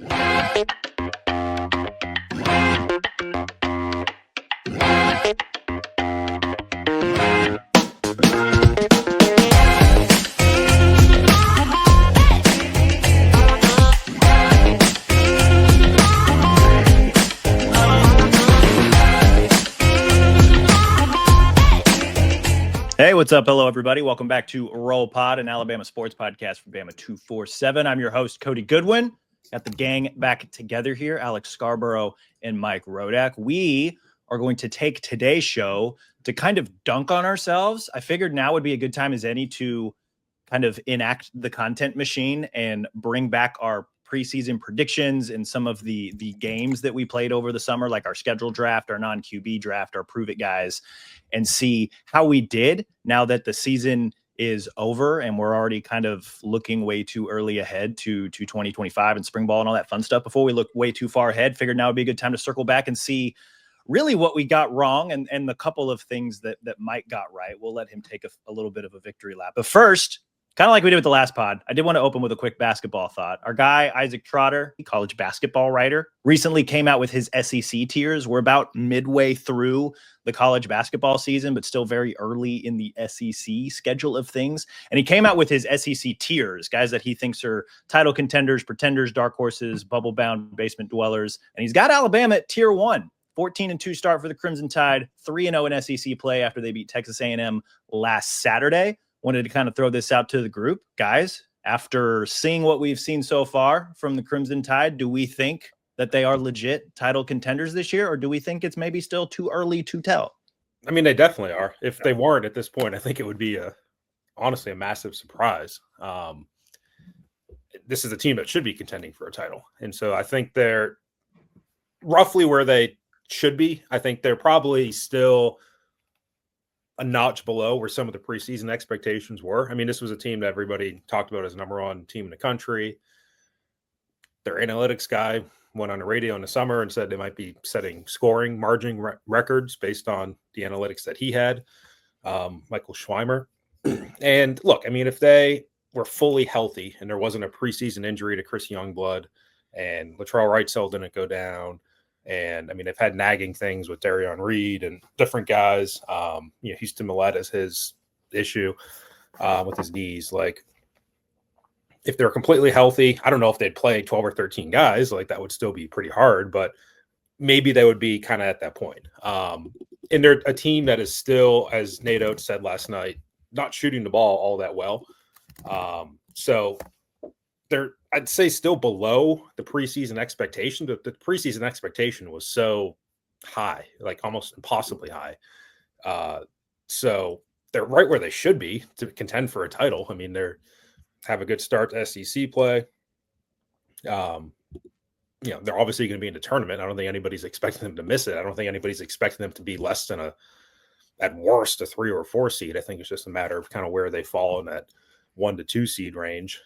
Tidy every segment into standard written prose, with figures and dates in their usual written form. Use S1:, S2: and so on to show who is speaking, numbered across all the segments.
S1: Hey, what's up? Hello, everybody. Welcome back to Roll Pod, an Alabama sports podcast from Bama 247. I'm your host, Cody Goodwin. Got the gang back together here, Alex Scarborough and Mike Rodak. We are going to take today's show to kind of dunk on ourselves. I figured now would be a good time as any to kind of enact the content machine and bring back our preseason predictions and some of the games that we played over the summer, like our schedule draft, our non-QB draft, our prove it guys, and see how we did now that the season is over and we're already kind of looking way too early ahead to 2025 and spring ball and all that fun stuff. Before we look way too far ahead, figured now would be a good time to circle back and see really what we got wrong and the couple of things that Mike got right. We'll let him take a little bit of a victory lap. But first, kind of like we did with the last pod, I did want to open with a quick basketball thought. Our guy, Isaac Trotter, college basketball writer, recently came out with his SEC tiers. We're about midway through the college basketball season, but still very early in the SEC schedule of things. And he came out with his SEC tiers, guys that he thinks are title contenders, pretenders, dark horses, bubble-bound basement dwellers. And he's got Alabama at tier 1. 14-2 start for the Crimson Tide, 3-0 in SEC play after they beat Texas A&M last Saturday. Wanted to kind of throw this out to the group. Guys, after seeing what we've seen so far from the Crimson Tide, do we think that they are legit title contenders this year, or do we think it's maybe still too early to tell?
S2: I mean, they definitely are. If they weren't at this point, I think it would be honestly a massive surprise. This is a team that should be contending for a title. And so I think they're roughly where they should be. I think they're probably still a notch below where some of the preseason expectations were. I mean, this was a team that everybody talked about as number one team in the country. Their analytics guy went on the radio in the summer and said they might be setting scoring margin records based on the analytics that he had, Michael Schweimer. And look, I mean, if they were fully healthy and there wasn't a preseason injury to Chris Youngblood and Latrell Wrightsell didn't go down, and I mean, they've had nagging things with Darion Reed and different guys. Houston Millett is his issue with his knees. Like, if they're completely healthy, I don't know if they'd play 12 or 13 guys. Like, that would still be pretty hard, but maybe they would be kind of at that point. And they're a team that is still, as Nate Oates said last night, not shooting the ball all that well. So they're, I'd say, still below the preseason expectation. The preseason expectation was so high, like almost impossibly high. So they're right where they should be to contend for a title. I mean, they're have a good start to SEC play. They're obviously going to be in the tournament. I don't think anybody's expecting them to miss it. I don't think anybody's expecting them to be less than at worst, a 3 or 4 seed. I think it's just a matter of kind of where they fall in that 1 to 2 seed range.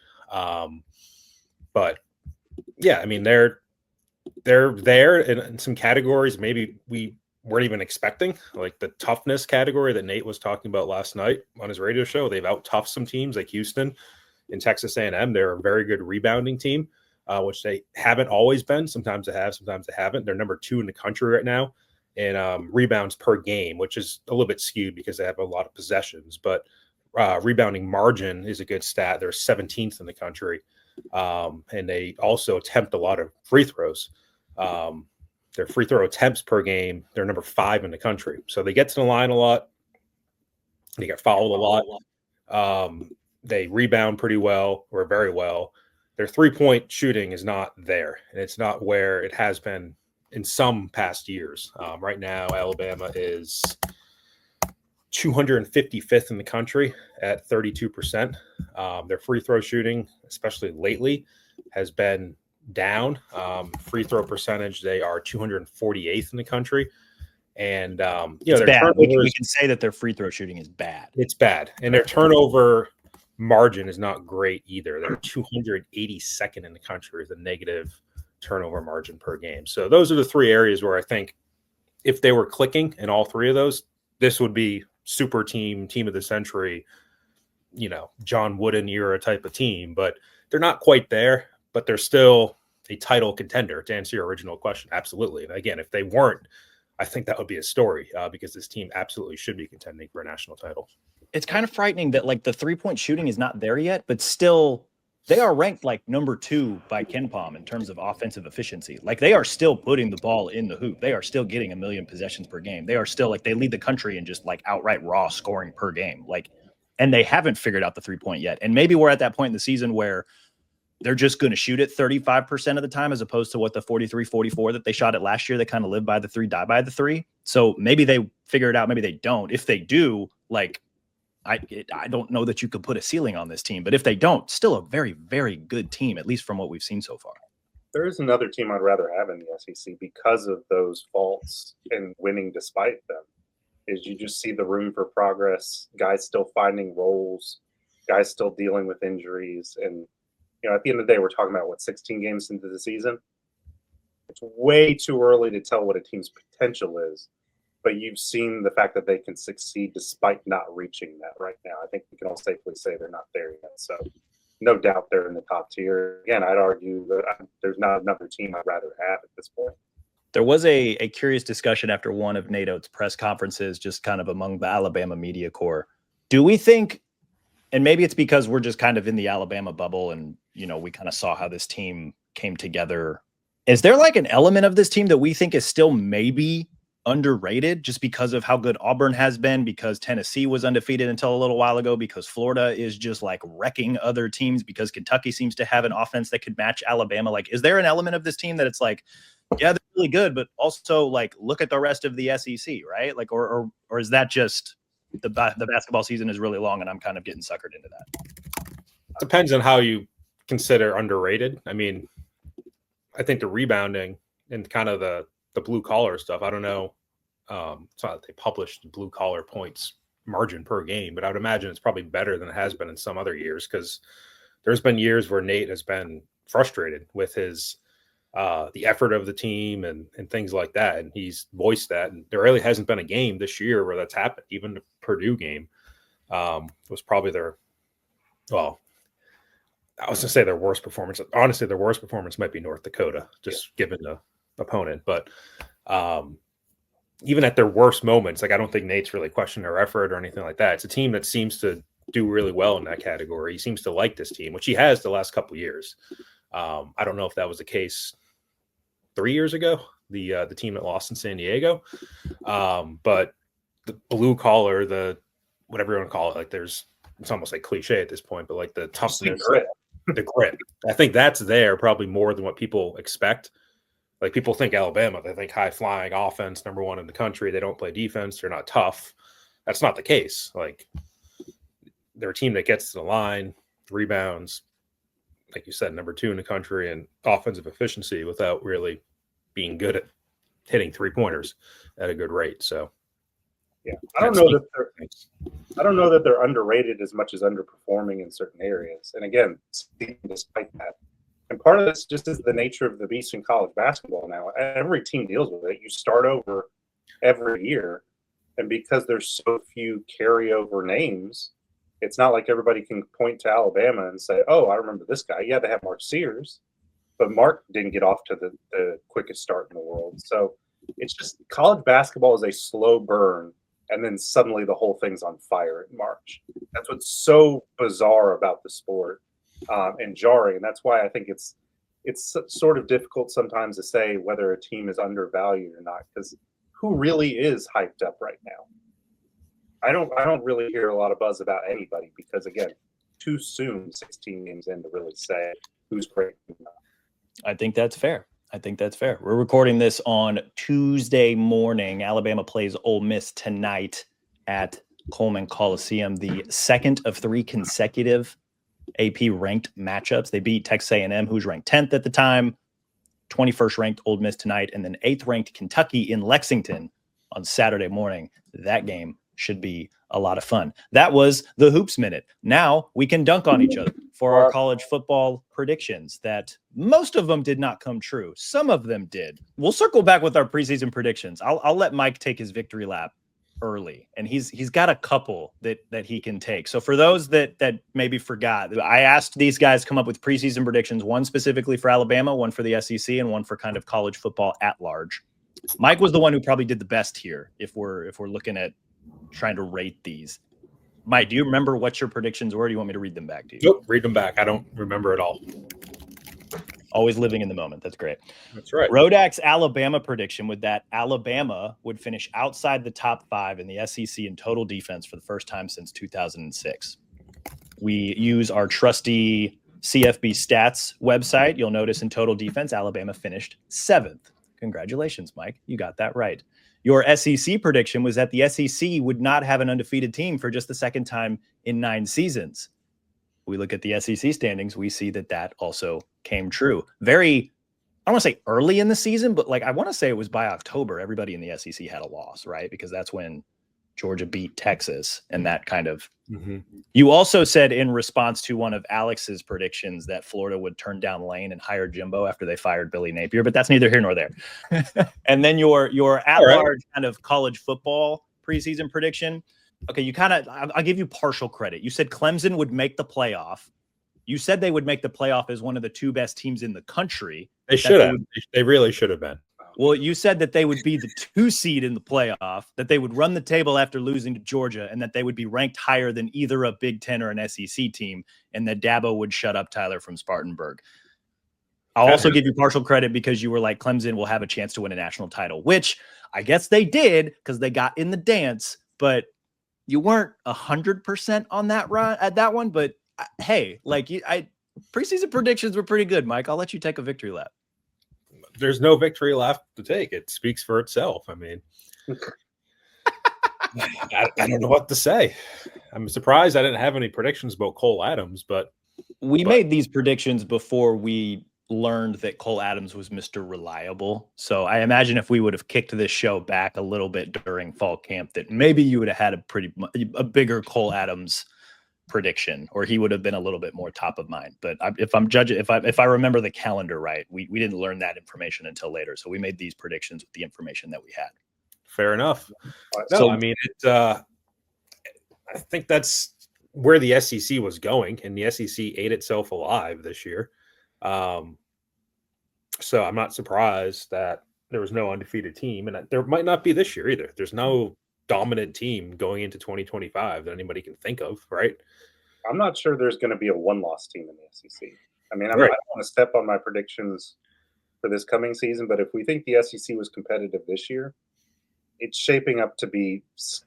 S2: But yeah, I mean, they're there in some categories maybe we weren't even expecting, like the toughness category that Nate was talking about last night on his radio show. They've out-toughed some teams like Houston and Texas A&M. They're a very good rebounding team, which they haven't always been. Sometimes they have, sometimes they haven't. They're number 2 in the country right now in rebounds per game, which is a little bit skewed because they have a lot of possessions. But rebounding margin is a good stat. They're 17th in the country. And they also attempt a lot of free throws. Their free throw attempts per game, they're number 5 in the country. So they get to the line a lot. They get fouled a lot. They rebound pretty well or very well. Their three-point shooting is not there, and it's not where it has been in some past years. Right now, Alabama is 255th in the country at 32%. Their free throw shooting, especially lately, has been down. Free throw percentage, they are 248th in the country. And,
S1: it's
S2: their
S1: bad. We can say that their free throw shooting is bad.
S2: It's bad. And their turnover margin is not great either. They're 282nd in the country with a negative turnover margin per game. So those are the 3 areas where I think if they were clicking in all 3 of those, this would be super team of the century, John Wooden era type of team. But they're not quite there, but they're still a title contender, to answer your original question. Absolutely. And again, if they weren't, I think that would be a story because this team absolutely should be contending for a national title.
S1: It's kind of frightening that like the 3-point shooting is not there yet, but still they are ranked like number 2 by KenPom in terms of offensive efficiency. Like they are still putting the ball in the hoop. They are still getting 1 million possessions per game. They are still like they lead the country in just like outright raw scoring per game. Like, and they haven't figured out the 3-point yet. And maybe we're at that point in the season where they're just going to shoot it 35% of the time as opposed to what the 43-44 that they shot at last year. They kind of live by the 3, die by the 3. So maybe they figure it out. Maybe they don't. If they do, like, I don't know that you could put a ceiling on this team, but if they don't, still a very, very good team, at least from what we've seen so far.
S3: There is another team I'd rather have in the SEC because of those faults and winning despite them, is you just see the room for progress, guys still finding roles, guys still dealing with injuries. And, you know, at the end of the day, we're talking about, 16 games into the season? It's way too early to tell what a team's potential is. But you've seen the fact that they can succeed despite not reaching that right now. I think we can all safely say they're not there yet. So no doubt they're in the top tier. Again, I'd argue that there's not another team I'd rather have at this point.
S1: There was a curious discussion after one of Nate Oates' press conferences, just kind of among the Alabama media corps. Do we think, and maybe it's because we're just kind of in the Alabama bubble and, you know, we kind of saw how this team came together. Is there like an element of this team that we think is still maybe underrated just because of how good Auburn has been, because Tennessee was undefeated until a little while ago, because Florida is just like wrecking other teams, because Kentucky seems to have an offense that could match Alabama? Like, is there an element of this team that it's like, yeah, they're really good, but also like look at the rest of the SEC, right? Like, or is that just the basketball season is really long and I'm kind of getting suckered into that?
S2: Depends on how you consider underrated. I mean, I think the rebounding and kind of the blue collar stuff, I don't know. It's not that they published blue collar points margin per game, but I would imagine it's probably better than it has been in some other years, because there's been years where Nate has been frustrated with his the effort of the team and things like that, and he's voiced that. And there really hasn't been a game this year where that's happened. Even the Purdue game was probably their, well, I was going to say their worst performance. Honestly, their worst performance might be North Dakota, just given the opponent. But even at their worst moments, like I don't think Nate's really questioned their effort or anything like that. It's a team that seems to do really well in that category. He seems to like this team, which he has the last couple of years. I don't know if that was the case 3 years ago, the team that lost in San Diego. But the blue collar, the whatever you want to call it, like it's almost like cliche at this point, but like the toughness, the grit. I think that's there probably more than what people expect. Like people think Alabama, they think high flying offense, number 1 in the country. They don't play defense. They're not tough. That's not the case. Like they're a team that gets to the line, rebounds, like you said, number 2 in the country, and offensive efficiency without really being good at hitting 3-pointers at a good rate. So,
S3: yeah, I don't know that they're underrated as much as underperforming in certain areas. And again, despite that, and part of this just is the nature of the beast in college basketball now. Every team deals with it. You start over every year, and because there's so few carryover names, it's not like everybody can point to Alabama and say, oh, I remember this guy. Yeah, they have Mark Sears, but Mark didn't get off to the quickest start in the world. So it's just college basketball is a slow burn, and then suddenly the whole thing's on fire in March. That's what's so bizarre about the sport and jarring. And that's why I think it's sort of difficult sometimes to say whether a team is undervalued or not, because who really is hyped up right now? I don't really hear a lot of buzz about anybody because, again, too soon, 16 games in, to really say who's great.
S1: I think that's fair. We're recording this on Tuesday morning. Alabama plays Ole Miss tonight at Coleman Coliseum, the second of 3 consecutive AP ranked matchups. They beat Texas A&M, who's ranked 10th at the time, 21st ranked Ole Miss tonight, and then 8th ranked Kentucky in Lexington on Saturday morning. That game should be a lot of fun. That was the Hoops Minute. Now we can dunk on each other for our college football predictions that most of them did not come true. Some of them did. We'll circle back with our preseason predictions. I'll let Mike take his victory lap early, and he's got a couple that he can take. So for those that maybe forgot, I asked these guys come up with preseason predictions, one specifically for Alabama, one for the SEC, and one for kind of college football at large. Mike was the one who probably did the best here if we're looking at trying to rate these. Mike, do you remember what your predictions were? Do you want me to read them back to you?
S2: Nope, read them back. I don't remember at all.
S1: Always living in the moment. That's great.
S2: That's right.
S1: Rodak's Alabama prediction with that Alabama would finish outside the top 5 in the SEC in total defense for the first time since 2006. We use our trusty CFB stats website. You'll notice in total defense, Alabama finished 7th. Congratulations, Mike. You got that right. Your SEC prediction was that the SEC would not have an undefeated team for just the second time in 9 seasons. We look at the SEC standings, we see that also came true. Very, I don't want to say early in the season, but like I want to say it was by October, everybody in the SEC had a loss, right? Because that's when Georgia beat Texas and that kind of. Mm-hmm. You also said in response to one of Alex's predictions that Florida would turn down Lane and hire Jimbo after they fired Billy Napier, but that's neither here nor there. And then your at-large kind of college football preseason prediction. Okay, you kind of, I'll give you partial credit. You said Clemson would make the playoff. You said they would make the playoff as one of the 2 best teams in the country.
S2: They should have. They really should have been.
S1: Well, you said that they would be the 2 seed in the playoff, that they would run the table after losing to Georgia, and that they would be ranked higher than either a Big Ten or an SEC team, and that Dabo would shut up Tyler from Spartanburg. I'll also give you partial credit because you were like, Clemson will have a chance to win a national title, which I guess they did because they got in the dance, but you weren't 100% on that run at that one. But hey, like preseason predictions were pretty good, Mike. I'll let you take a victory lap.
S2: There's no victory lap to take. It speaks for itself. I mean, I don't know what to say. I'm surprised I didn't have any predictions about Cole Adams, but
S1: we made these predictions before we learned that Cole Adams was Mr. Reliable. So I imagine if we would have kicked this show back a little bit during fall camp, that maybe you would have had a bigger Cole Adams prediction, or he would have been a little bit more top of mind. But if I remember the calendar right, we didn't learn that information until later. So we made these predictions with the information that we had.
S2: Fair enough. No, I mean, I think that's where the SEC was going, and the SEC ate itself alive this year. So I'm not surprised that there was no undefeated team, and there might not be this year either. There's no dominant team going into 2025 that anybody can think of, right?
S3: I'm not sure there's going to be a 1-loss team in the SEC. I mean, I don't want to step on my predictions for this coming season, but if we think the SEC was competitive this year, it's shaping up to be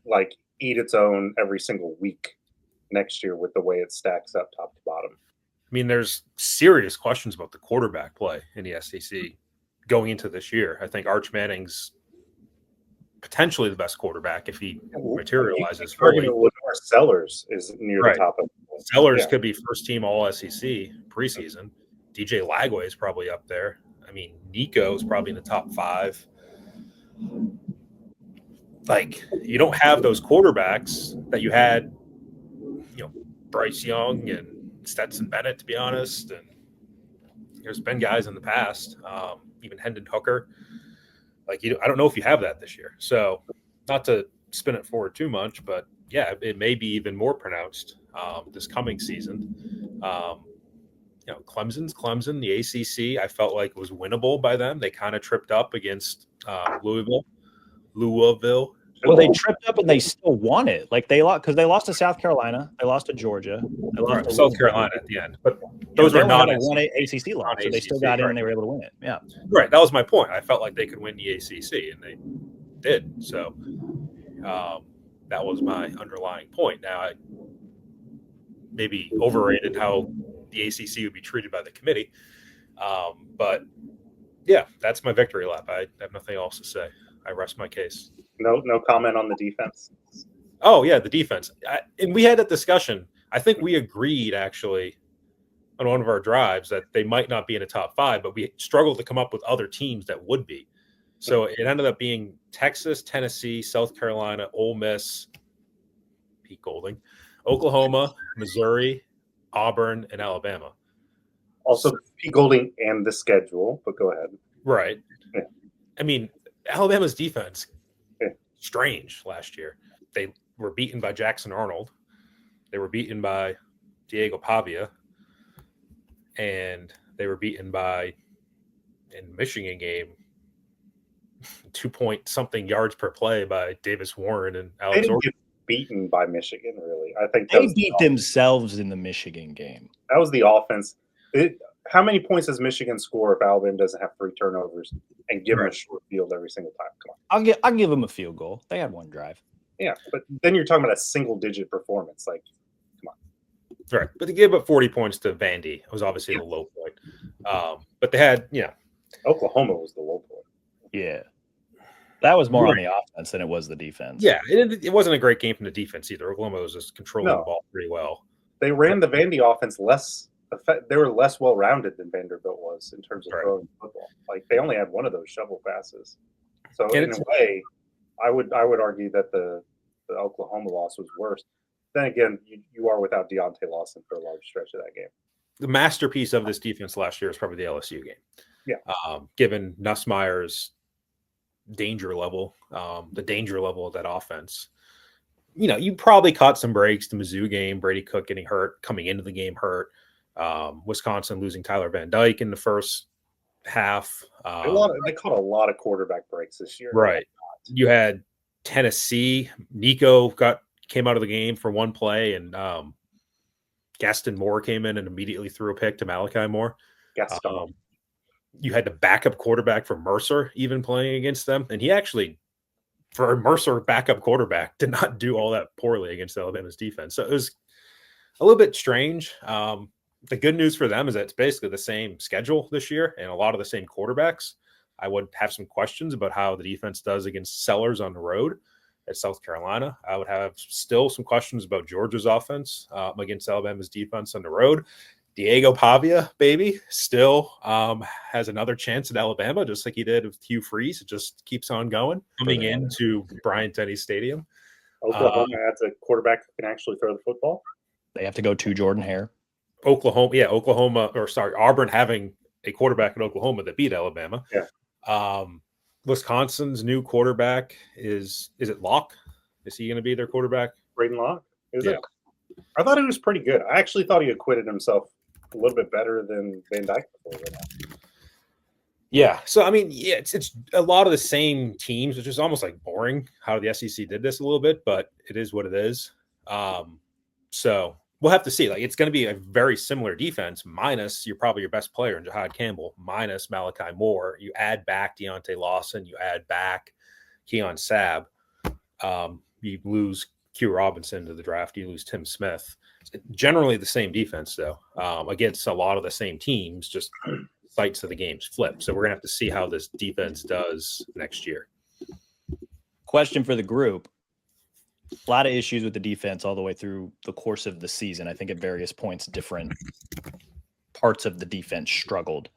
S3: like eat its own every single week next year with the way it stacks up top to bottom.
S2: I mean, there's serious questions about the quarterback play in the SEC going into this year. I think Arch Manning's potentially the best quarterback if he materializes fully.
S3: Sellers is near the top of
S2: Sellers could be first team all SEC preseason. DJ Lagway is probably up there. I mean, Nico is probably in the top 5. Like, you don't have those quarterbacks that you had, Bryce Young and Stetson Bennett, to be honest. And there's been guys in the past, even Hendon Hooker. Like, I don't know if you have that this year. So, not to spin it forward too much, but yeah, it may be even more pronounced this coming season. Clemson's Clemson. The ACC, I felt like was winnable by them. They kind of tripped up against Louisville.
S1: Well, they tripped up and they still won it. Like they lost because they lost to South Carolina, they lost to Georgia, they lost to
S2: South Carolina at the end. But those were not
S1: one ACC loss, so they still got in and they were able to win it. Yeah,
S2: right. That was my point. I felt like they could win the ACC, and they did. So that was my underlying point. Now, I maybe overrated how the ACC would be treated by the committee, but yeah, that's my victory lap. I have nothing else to say. I rest my case.
S3: No comment on the defense.
S2: Oh yeah, the defense. And we had that discussion. I think we agreed actually on one of our drives that they might not be in the top 5, but we struggled to come up with other teams that would be. So it ended up being Texas, Tennessee, South Carolina, Ole Miss, Pete Golding, Oklahoma, Missouri, Auburn, and Alabama.
S3: Also, Pete Golding and the schedule, but go ahead.
S2: Right.
S3: Yeah.
S2: I mean, Alabama's defense strange last year. They were beaten by Jackson Arnold. They were beaten by Diego Pavia. And they were beaten by, in the Michigan game, 2 point something yards per play by Davis Warren and
S3: They
S2: Alex
S3: didn't
S2: Orton.
S3: get beaten by Michigan, really. I think
S1: They beat themselves in the Michigan game.
S3: that was the offense. How many points does Michigan score if Alabama doesn't have 3 turnovers and give them a short field every single time? Come on.
S1: I'll give them a field goal. They had one drive.
S3: Yeah, but then you're talking about a single-digit performance. Like, come on.
S2: Right. But they gave up 40 points to Vandy. It was obviously the low point. But they had,
S3: Oklahoma was the low point.
S1: Yeah. That was more on the offense than it was the defense.
S2: Yeah, it wasn't a great game from the defense either. Oklahoma was just controlling the ball pretty well.
S3: They ran the Vandy offense less. They were less well-rounded than Vanderbilt was in terms of throwing the football. Like, they only had one of those shovel passes. So in a way, I would argue that the Oklahoma loss was worse. Then again, you are without Deontay Lawson for a large stretch of that game.
S2: The masterpiece of this defense last year was probably the LSU game.
S3: Yeah.
S2: Given Nussmeier's danger level, the danger level of that offense. You probably caught some breaks. The Mizzou game, Brady Cook getting hurt, coming into the game hurt. Wisconsin losing Tyler Van Dyke in the first half.
S3: They caught a lot of quarterback breaks this year.
S2: Right. You had Tennessee. Nico came out of the game for one play, and Gaston Moore came in and immediately threw a pick to Malachi Moore.
S3: Gaston.
S2: You had the backup quarterback for Mercer even playing against them. And he actually, for a Mercer backup quarterback, did not do all that poorly against Alabama's defense. So it was a little bit strange. The good news for them is that it's basically the same schedule this year and a lot of the same quarterbacks. I would have some questions about how the defense does against Sellers on the road at South Carolina. I would have still some questions about Georgia's offense against Alabama's defense on the road. Diego Pavia, baby, still has another chance at Alabama, just like he did with Hugh Freeze. It just keeps on going, coming into Bryant-Denny Stadium.
S3: Oklahoma adds a quarterback who can actually throw the football.
S1: They have to go to Jordan Hare.
S2: Auburn having a quarterback in Oklahoma that beat Alabama.
S3: Yeah.
S2: Wisconsin's new quarterback is it Locke? Is he going to be their quarterback?
S3: Braden Locke? Is it? I thought he was pretty good. I actually thought he acquitted himself a little bit better than Van Dyke before that.
S2: Yeah. So, I mean, it's a lot of the same teams, which is almost like boring how the SEC did this a little bit, but it is what it is. So we'll have to see. Like, it's going to be a very similar defense, minus probably your best player in Jahad Campbell, minus Malachi Moore. You add back Deontay Lawson, you add back Keon Sabb. You lose Q Robinson to the draft, you lose Tim Smith. Generally the same defense, though, against a lot of the same teams, just sites of the games flip. So we're going to have to see how this defense does next year.
S1: Question for the group. A lot of issues with the defense all the way through the course of the season. I think at various points, different parts of the defense struggled.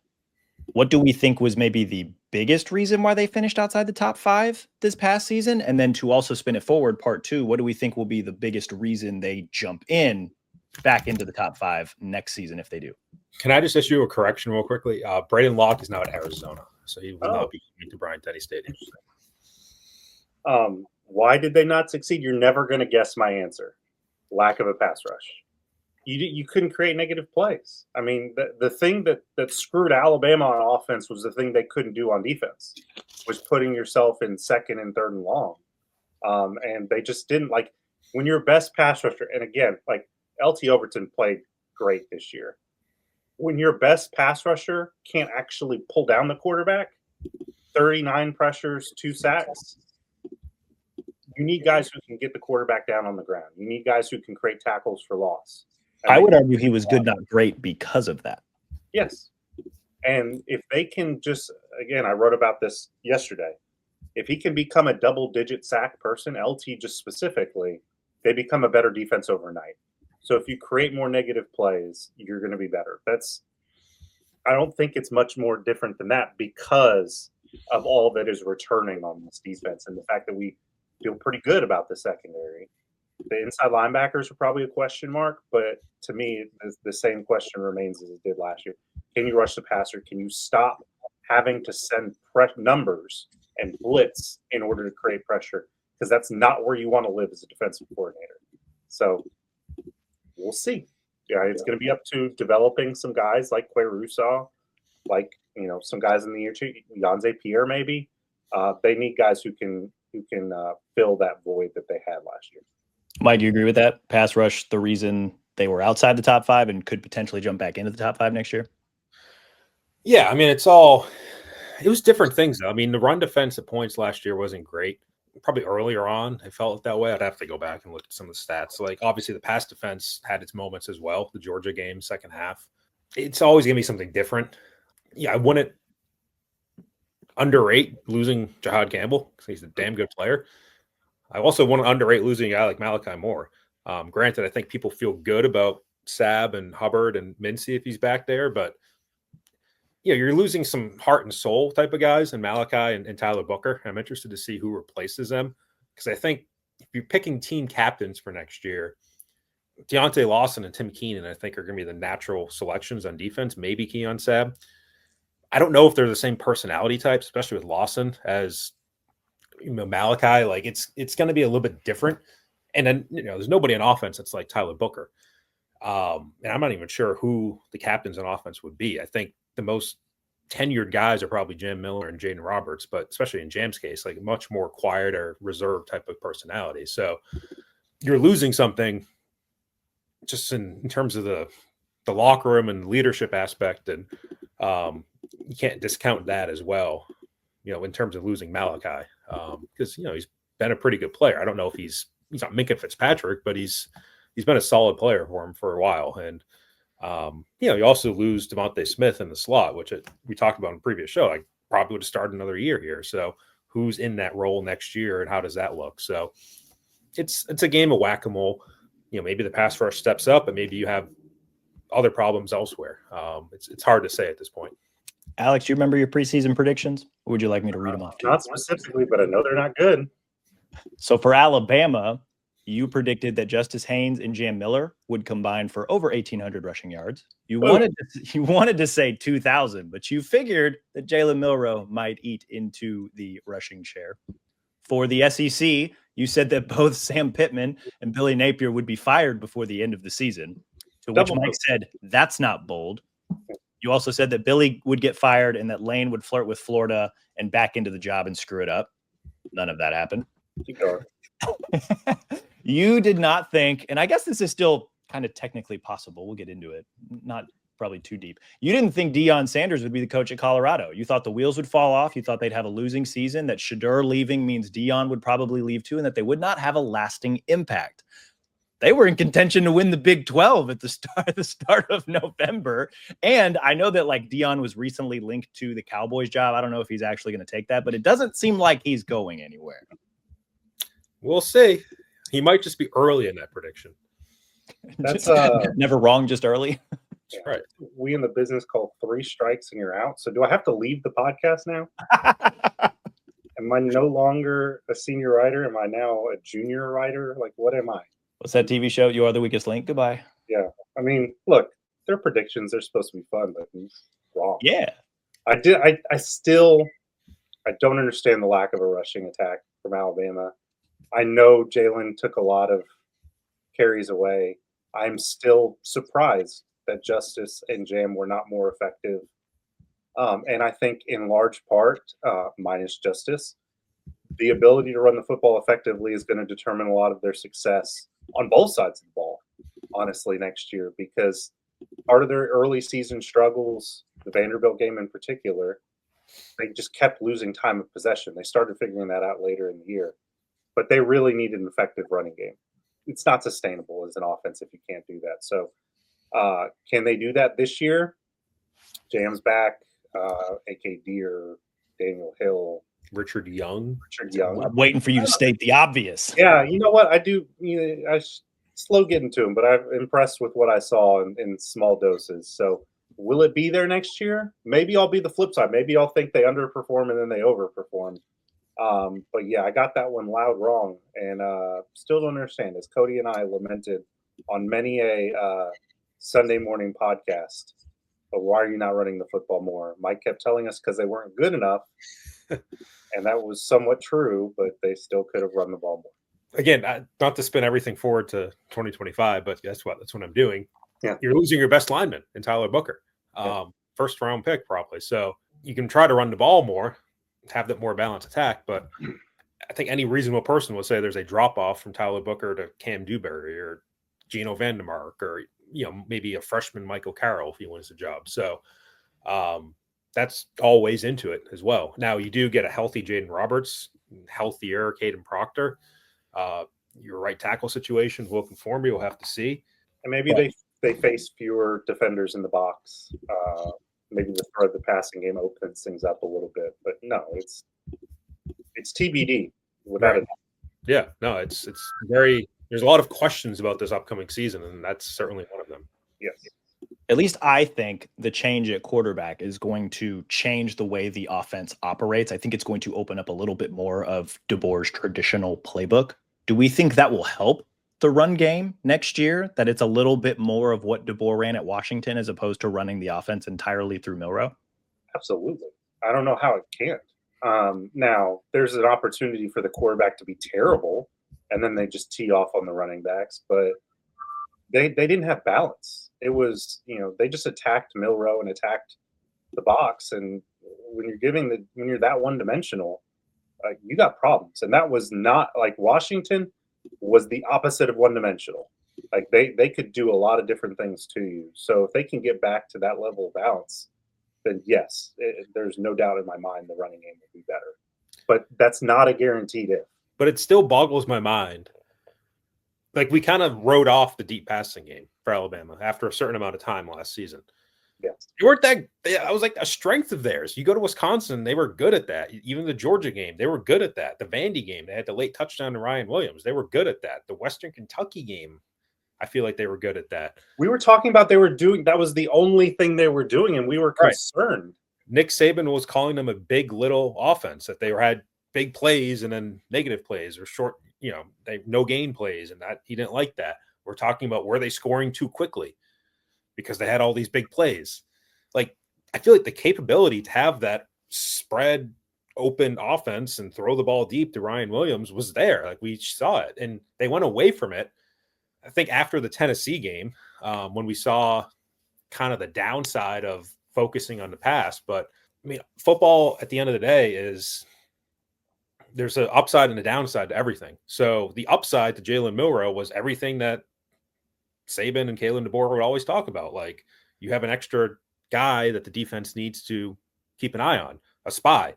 S1: What do we think was maybe the biggest reason why they finished outside the top 5 this past season? And then to also spin it forward, part 2, what do we think will be the biggest reason they jump back into the top 5 next season if they do?
S2: Can I just issue a correction real quickly? Braden Locke is now at Arizona, so he will not be coming to Bryant-Denny Stadium.
S3: Why did they not succeed? You're never going to guess my answer. Lack of a pass rush. You couldn't create negative plays. I mean, the thing that screwed Alabama on offense was the thing they couldn't do on defense, was putting yourself in second and third and long. And they just didn't, like, when your best pass rusher, and again, like, LT Overton played great this year. When your best pass rusher can't actually pull down the quarterback, 39 pressures, 2 sacks, you need guys who can get the quarterback down on the ground. You need guys who can create tackles for loss.
S1: I would argue he was good, not great, because of that.
S3: Yes. And if they can just, again, I wrote about this yesterday. If he can become a double-digit sack person, LT just specifically, they become a better defense overnight. So if you create more negative plays, you're going to be better. I don't think it's much more different than that because of all that is returning on this defense and the fact that we feel pretty good about the secondary. The inside linebackers are probably a question mark, but to me, the same question remains as it did last year. Can you rush the passer? Can you stop having to send numbers and blitz in order to create pressure? because that's not where you want to live as a defensive coordinator. So we'll see. Yeah, it's going to be up to developing some guys like Quay Rousseau, like some guys in the year two, Yanze Pierre maybe. They need guys who can fill that void that they had last year.
S1: Mike, do you agree with that? Pass rush, the reason they were outside the top 5 and could potentially jump back into the top 5 next year?
S2: Yeah, I mean, it was different things, though. I mean, the run defense at points last year wasn't great. Probably earlier on, I felt that way. I'd have to go back and look at some of the stats. Like, obviously, the pass defense had its moments as well. The Georgia game, second half. It's always going to be something different. Yeah, I wouldn't underrate losing Jahad Campbell because he's a damn good player. I also want to underrate losing a guy like Malachi Moore. Granted, I think people feel good about Sabb and Hubbard and Mincy if he's back there, but you're losing some heart and soul type of guys in Malachi and Tyler Booker. I'm interested to see who replaces them because I think if you're picking team captains for next year, Deontay Lawson and Tim Keenan, I think, are going to be the natural selections on defense. Maybe Keon Sabb. I don't know if they're the same personality types, especially with Lawson as Malachi. Like it's going to be a little bit different. And then there's nobody on offense that's like Tyler Booker. And I'm not even sure who the captains on offense would be. I think the most tenured guys are probably Jam Miller and Jaden Roberts, but especially in Jam's case, like much more quiet or reserved type of personality. So you're losing something just in terms of the locker room and leadership aspect. And you can't discount that as well, in terms of losing Malachi, because, he's been a pretty good player. I don't know if he's not Minkah Fitzpatrick, but he's been a solid player for him for a while. And, you also lose Devontae Smith in the slot, which we talked about in the previous show. I probably would have started another year here. So who's in that role next year and how does that look? So it's a game of whack-a-mole. Maybe the pass rush steps up and maybe you have other problems elsewhere. It's hard to say at this point.
S1: Alex, do you remember your preseason predictions? Or would you like me to read them off to you?
S3: Not specifically, but I know they're not good.
S1: So for Alabama, you predicted that Justice Haynes and Jam Miller would combine for over 1,800 rushing yards. You wanted to say 2,000, but you figured that Jalen Milroe might eat into the rushing share. For the SEC, you said that both Sam Pittman and Billy Napier would be fired before the end of the season, to which Mike said, that's not bold. You also said that Billy would get fired and that Lane would flirt with Florida and back into the job and screw it up. None of that happened.
S3: Keep going.
S1: You did not think, and I guess this is still kind of technically possible. We'll get into it. Not probably too deep. You didn't think Deion Sanders would be the coach at Colorado. You thought the wheels would fall off. You thought they'd have a losing season, that Shedeur leaving means Deion would probably leave too, and that they would not have a lasting impact. They were in contention to win the Big 12 at the start of November. And I know that Deion was recently linked to the Cowboys job. I don't know if he's actually going to take that, but it doesn't seem like he's going anywhere.
S2: We'll see. He might just be early in that prediction.
S3: That's
S1: never wrong, just early.
S3: That's right. We in the business call 3 strikes and you're out. So do I have to leave the podcast now? Am I no longer a senior writer? Am I now a junior writer? What am I?
S1: What's that TV show? You Are the Weakest Link. Goodbye.
S3: Yeah. I mean, look, they're predictions. They're supposed to be fun, but wrong.
S1: Yeah.
S3: I don't understand the lack of a rushing attack from Alabama. I know Jalen took a lot of carries away. I'm still surprised that Justice and Jam were not more effective. And I think in large part, minus Justice, the ability to run the football effectively is going to determine a lot of their success on both sides of the ball, honestly, next year, because part of their early season struggles, the Vanderbilt game in particular, they just kept losing time of possession. They started figuring that out later in the year, but they really need an effective running game. It's not sustainable as an offense if you can't do that. So can they do that this year? Jam's back, A.K. Deere, Daniel Hill,
S2: Richard Young.
S1: I'm waiting for you to state the obvious.
S3: Yeah, you know what? I do. Slow getting to him, but I'm impressed with what I saw in small doses. So will it be there next year? Maybe I'll be the flip side. Maybe I'll think they underperform and then they overperform. But yeah, I got that one loud wrong and still don't understand. As Cody and I lamented on many a Sunday morning podcast, but why are you not running the football more? Mike kept telling us because they weren't good enough. And that was somewhat true, but they still could have run the ball more.
S2: Again, not to spin everything forward to 2025, but guess what? That's what I'm doing.
S3: Yeah.
S2: You're losing your best lineman in Tyler Booker, first round pick probably. So you can try to run the ball more, have that more balanced attack, but I think any reasonable person will say there's a drop off from Tyler Booker to Cam Dewberry or Geno Vandermark or maybe a freshman Michael Carroll if he wins the job. So that's always into it as well. Now you do get a healthy Jaden Roberts, healthier Caden Proctor. Your right tackle situation will conform. You'll have to see.
S3: And maybe they face fewer defenders in the box. Maybe the start of the passing game opens things up a little bit. But no, it's TBD without it.
S2: Yeah, no, it's very. There's a lot of questions about this upcoming season, and that's certainly one of them.
S3: Yes.
S1: At least I think the change at quarterback is going to change the way the offense operates. I think it's going to open up a little bit more of DeBoer's traditional playbook. Do we think that will help the run game next year? That it's a little bit more of what DeBoer ran at Washington as opposed to running the offense entirely through Milroe?
S3: Absolutely. I don't know how it can't. Now, there's an opportunity for the quarterback to be terrible, and then they just tee off on the running backs. But they didn't have balance. It was, they just attacked Milroe and attacked the box. And when you're that one dimensional, you got problems. And that was not like Washington was the opposite of one dimensional. Like they could do a lot of different things to you. So if they can get back to that level of balance, then yes, there's no doubt in my mind the running game will be better. But that's not a guaranteed if.
S2: But it still boggles my mind. Like we kind of wrote off the deep passing game for Alabama after a certain amount of time last season.
S3: Yes.
S2: You weren't that. I was like a strength of theirs. You go to Wisconsin, they were good at that. Even the Georgia game, they were good at that. The Vandy game, they had the late touchdown to Ryan Williams. They were good at that. The Western Kentucky game, I feel like they were good at that.
S3: We were talking about that was the only thing they were doing, and we were concerned.
S2: Right. Nick Saban was calling them a big little offense, that they had big plays and then negative plays or short, they no gain plays, and that he didn't like that. We're talking about were they scoring too quickly because they had all these big plays. Like I feel like the capability to have that spread open offense and throw the ball deep to Ryan Williams was there. Like we saw it, and they went away from it. I think after the Tennessee game, when we saw kind of the downside of focusing on the pass. But I mean, football at the end of the day is there's an upside and a downside to everything. So the upside to Jalen Milroe was everything that Saban and Kalen DeBoer would always talk about. Like you have an extra guy that the defense needs to keep an eye on, a spy.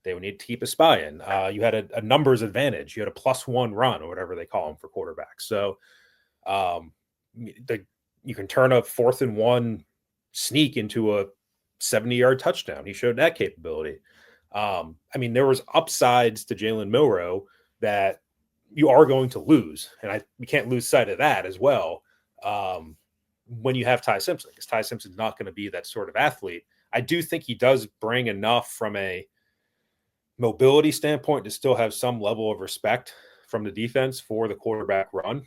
S2: They would need to keep a spy in. You had a numbers advantage. You had a +1 run or whatever they call them for quarterbacks. So you can turn a 4th and 1 sneak into a 70-yard touchdown. He showed that capability. I mean, there was upsides to Jalen Milroe that you are going to lose, and we can't lose sight of that as well. When you have Ty Simpson, because Ty Simpson's not going to be that sort of athlete. I do think he does bring enough from a mobility standpoint to still have some level of respect from the defense for the quarterback run.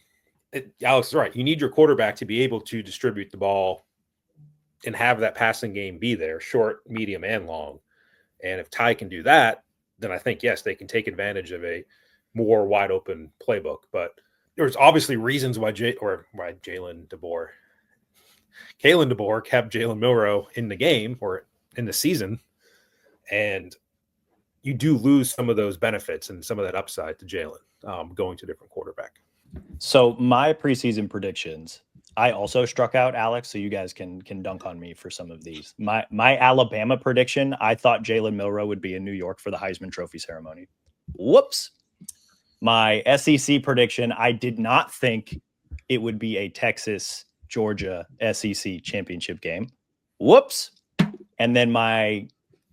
S2: Alex is right. You need your quarterback to be able to distribute the ball and have that passing game be there, short, medium, and long. And if Ty can do that, then I think, yes, they can take advantage of a more wide open playbook. But there's obviously reasons why Kalen DeBoer kept Jalen Milroe in the game or in the season. And you do lose some of those benefits and some of that upside to Jalen going to a different quarterback.
S1: So my preseason predictions, I also struck out, Alex, so you guys can dunk on me for some of these. My Alabama prediction, I thought Jalen Milroe would be in New York for the Heisman Trophy ceremony. Whoops. My SEC prediction, I did not think it would be a Texas-Georgia SEC championship game. Whoops. And then my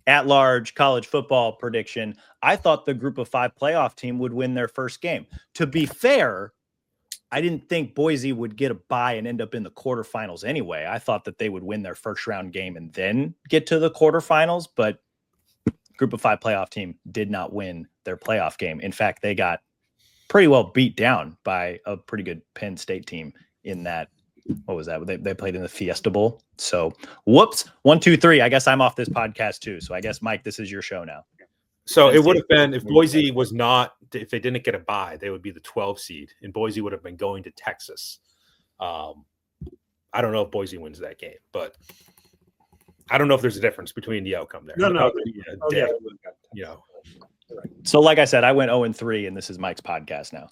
S1: at-large college football prediction, I thought the group of 5 playoff team would win their first game. To be fair, I didn't think Boise would get a bye and end up in the quarterfinals anyway. I thought that they would win their first round game and then get to the quarterfinals, but group of 5 playoff team did not win their playoff game. In fact, they got pretty well beat down by a pretty good Penn State team in that. What was that? They played in the Fiesta Bowl. So whoops, 1, 2, 3. I guess I'm off this podcast too. So I guess, Mike, this is your show now.
S2: So
S1: Penn
S2: it would
S1: State-
S2: have been if Boise was not, if they didn't get a bye, they would be the 12 seed, and Boise would have been going to Texas. I don't know if Boise wins that game, but I don't know if there's a difference between the outcome there.
S3: No.
S2: Day,
S3: They would've got Texas.
S2: you know.
S3: Right.
S1: So, like I said, I went 0-3, and this is Mike's podcast now.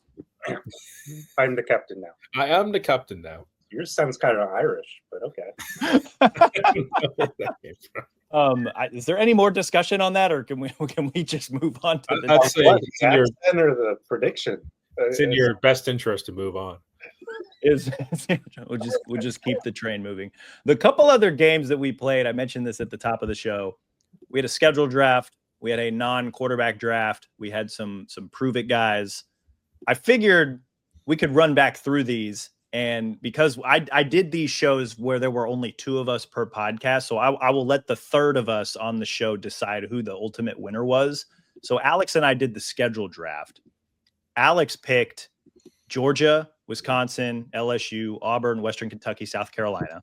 S3: I'm the captain now.
S2: I am the captain now.
S3: Yours sounds kind of Irish, but okay.
S1: Is there any more discussion on that, or can we just move on to the
S2: That's
S3: What,
S2: it's in your,
S3: accent or the prediction?
S2: it's in your best interest to move on.
S1: we'll just keep the train moving. The couple other games that we played, I mentioned this at the top of the show. We had a scheduled draft. We had a non-quarterback draft. We had some prove it guys. I figured we could run back through these, and because I did these shows where there were only 2 of us per podcast, so I will let the third of us on the show decide who the ultimate winner was. So Alex and I did the scheduled draft. Alex picked Georgia, Wisconsin, LSU, Auburn, Western Kentucky, South Carolina.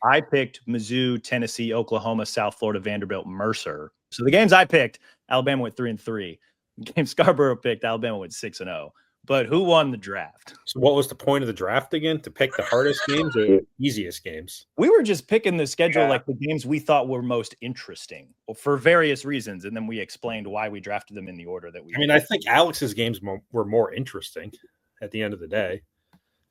S1: I picked Mizzou, Tennessee, Oklahoma, South Florida, Vanderbilt, Mercer. So the games I picked, Alabama went 3-3. The game Scarborough picked, Alabama went 6-0. But who won the draft?
S2: So what was the point of the draft again? To pick the hardest games or the easiest games?
S1: We were just picking the schedule,
S3: Yeah.
S1: like the games we thought were most interesting for various reasons. And then we explained why we drafted them in the order that we
S2: I mean, I think Alex's games were more interesting at the end of the day.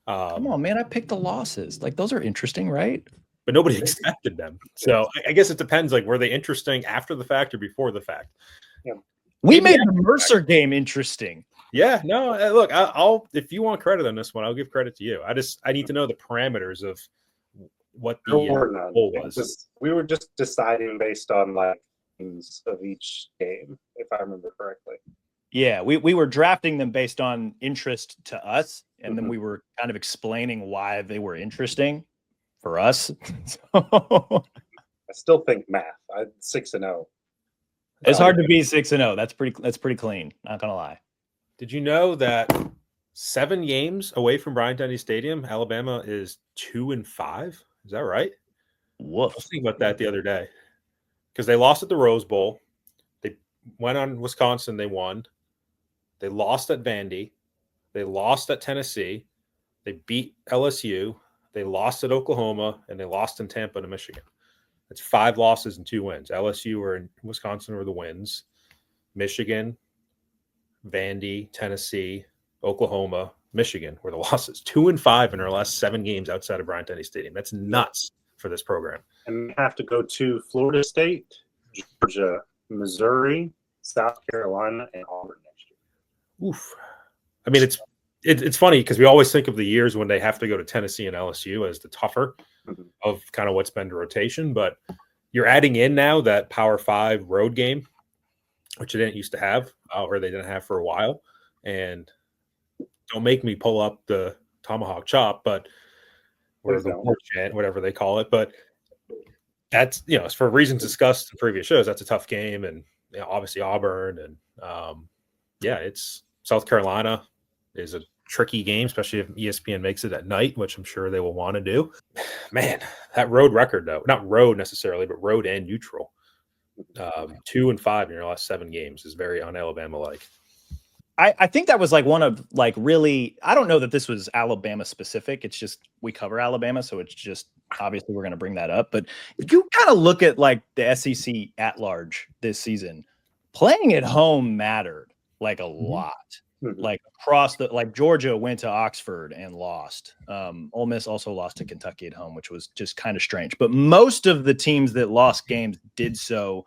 S1: Come on, man. I picked the losses. Like, those are interesting, right?
S2: But nobody expected them. So I guess it depends. Like, were they interesting after the fact or before the fact?
S1: We
S2: Maybe
S1: made the Mercer game interesting.
S2: Yeah, no. Look, I'll if you want credit on this one, I'll give credit to you. I need to know the parameters of what the
S3: There were none.
S2: goal
S3: It
S2: was.
S3: we were just deciding based on like teams of each game, if I remember correctly.
S1: Yeah, we were drafting them based on interest to us, and then
S3: Mhm.
S1: we were kind of explaining why they were interesting for us. So,
S3: I still think math. I 6-0.
S1: it's hard to be 6-0. That's pretty clean. Not gonna lie.
S2: Did you know that 7 games away from Bryant-Denny Stadium, Alabama is 2-5? Is that right? I
S1: Woof.
S2: was thinking about that the other day because they lost at the Rose Bowl. They went on Wisconsin. They won. They lost at Vandy. They lost at Tennessee. They beat LSU. They lost at Oklahoma, and they lost in Tampa to Michigan. That's 5 losses and 2 wins. LSU or in Wisconsin were the wins. Michigan, Vandy, Tennessee, Oklahoma, Michigan were the losses. 2-5 in their last 7 games outside of Bryant-Denny Stadium. That's nuts for this program.
S3: And we have to go to Florida State, Georgia, Missouri, South Carolina, and Auburn next year.
S2: Oof. I mean, it's funny because we always think of the years when they have to go to Tennessee and LSU as the tougher
S3: Mhm.
S2: of kind of what's been the rotation, but you're adding in now that Power 5 road game, which they didn't used to have, or they didn't have for a while. And don't make me pull up the tomahawk chop, but or
S3: Please
S2: the
S3: don't.
S2: war chant, whatever they call it. But that's, it's for reasons discussed in previous shows. That's a tough game, and obviously Auburn, and it's South Carolina is a tricky game, especially if ESPN makes it at night, which I'm sure they will want to do. Man, that road record though, not road necessarily, but road and neutral. 2-5 in your last 7 games is very un-Alabama like.
S1: I think that was like one of like really, I don't know that this was Alabama specific. It's just we cover Alabama, so it's just obviously we're going to bring that up. But if you kind of look at like the SEC at large this season, playing at home mattered like a lot.
S3: Mhm.
S1: Like across the, like Georgia went to Oxford and lost. Ole Miss also lost to Kentucky at home, which was just kind of strange. But most of the teams that lost games did so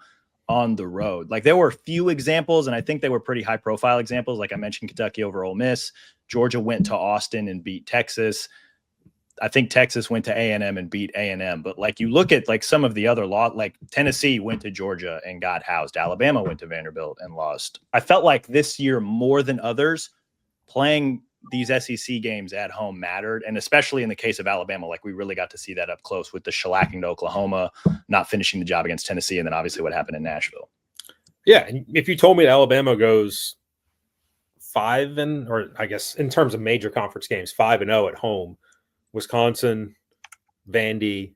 S1: on the road. Like there were few examples, and I think they were pretty high profile examples. Like I mentioned, Kentucky over Ole Miss. Georgia went to Austin and beat Texas. I think Texas went to A&M and beat A&M. But like you look at like some of the other like Tennessee went to Georgia and got housed. Alabama went to Vanderbilt and lost. I felt like this year more than others, playing these SEC games at home mattered. And especially in the case of Alabama, like we really got to see that up close with the shellacking to Oklahoma, not finishing the job against Tennessee, and then obviously what happened in Nashville.
S2: Yeah, and if you told me Alabama goes 5 or I guess in terms of major conference games, 5-0 at home, Wisconsin, Vandy,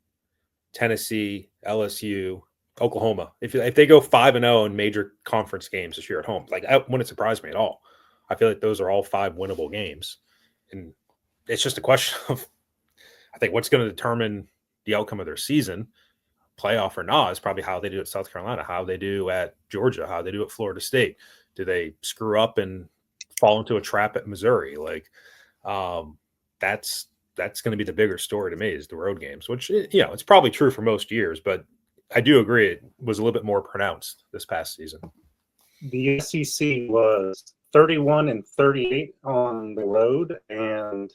S2: Tennessee, LSU, Oklahoma. If they go 5-0 in major conference games this year at home, like that wouldn't surprise me at all. I feel like those are all 5 winnable games, and it's just a question of, I think, what's going to determine the outcome of their season, playoff or not, is probably how they do at South Carolina, how they do at Georgia, how they do at Florida State. Do they screw up and fall into a trap at Missouri? Like, that's going to be the bigger story to me, is the road games, which, it's probably true for most years, but I do agree it was a little bit more pronounced this past season.
S3: The SEC was 31-38 on the road and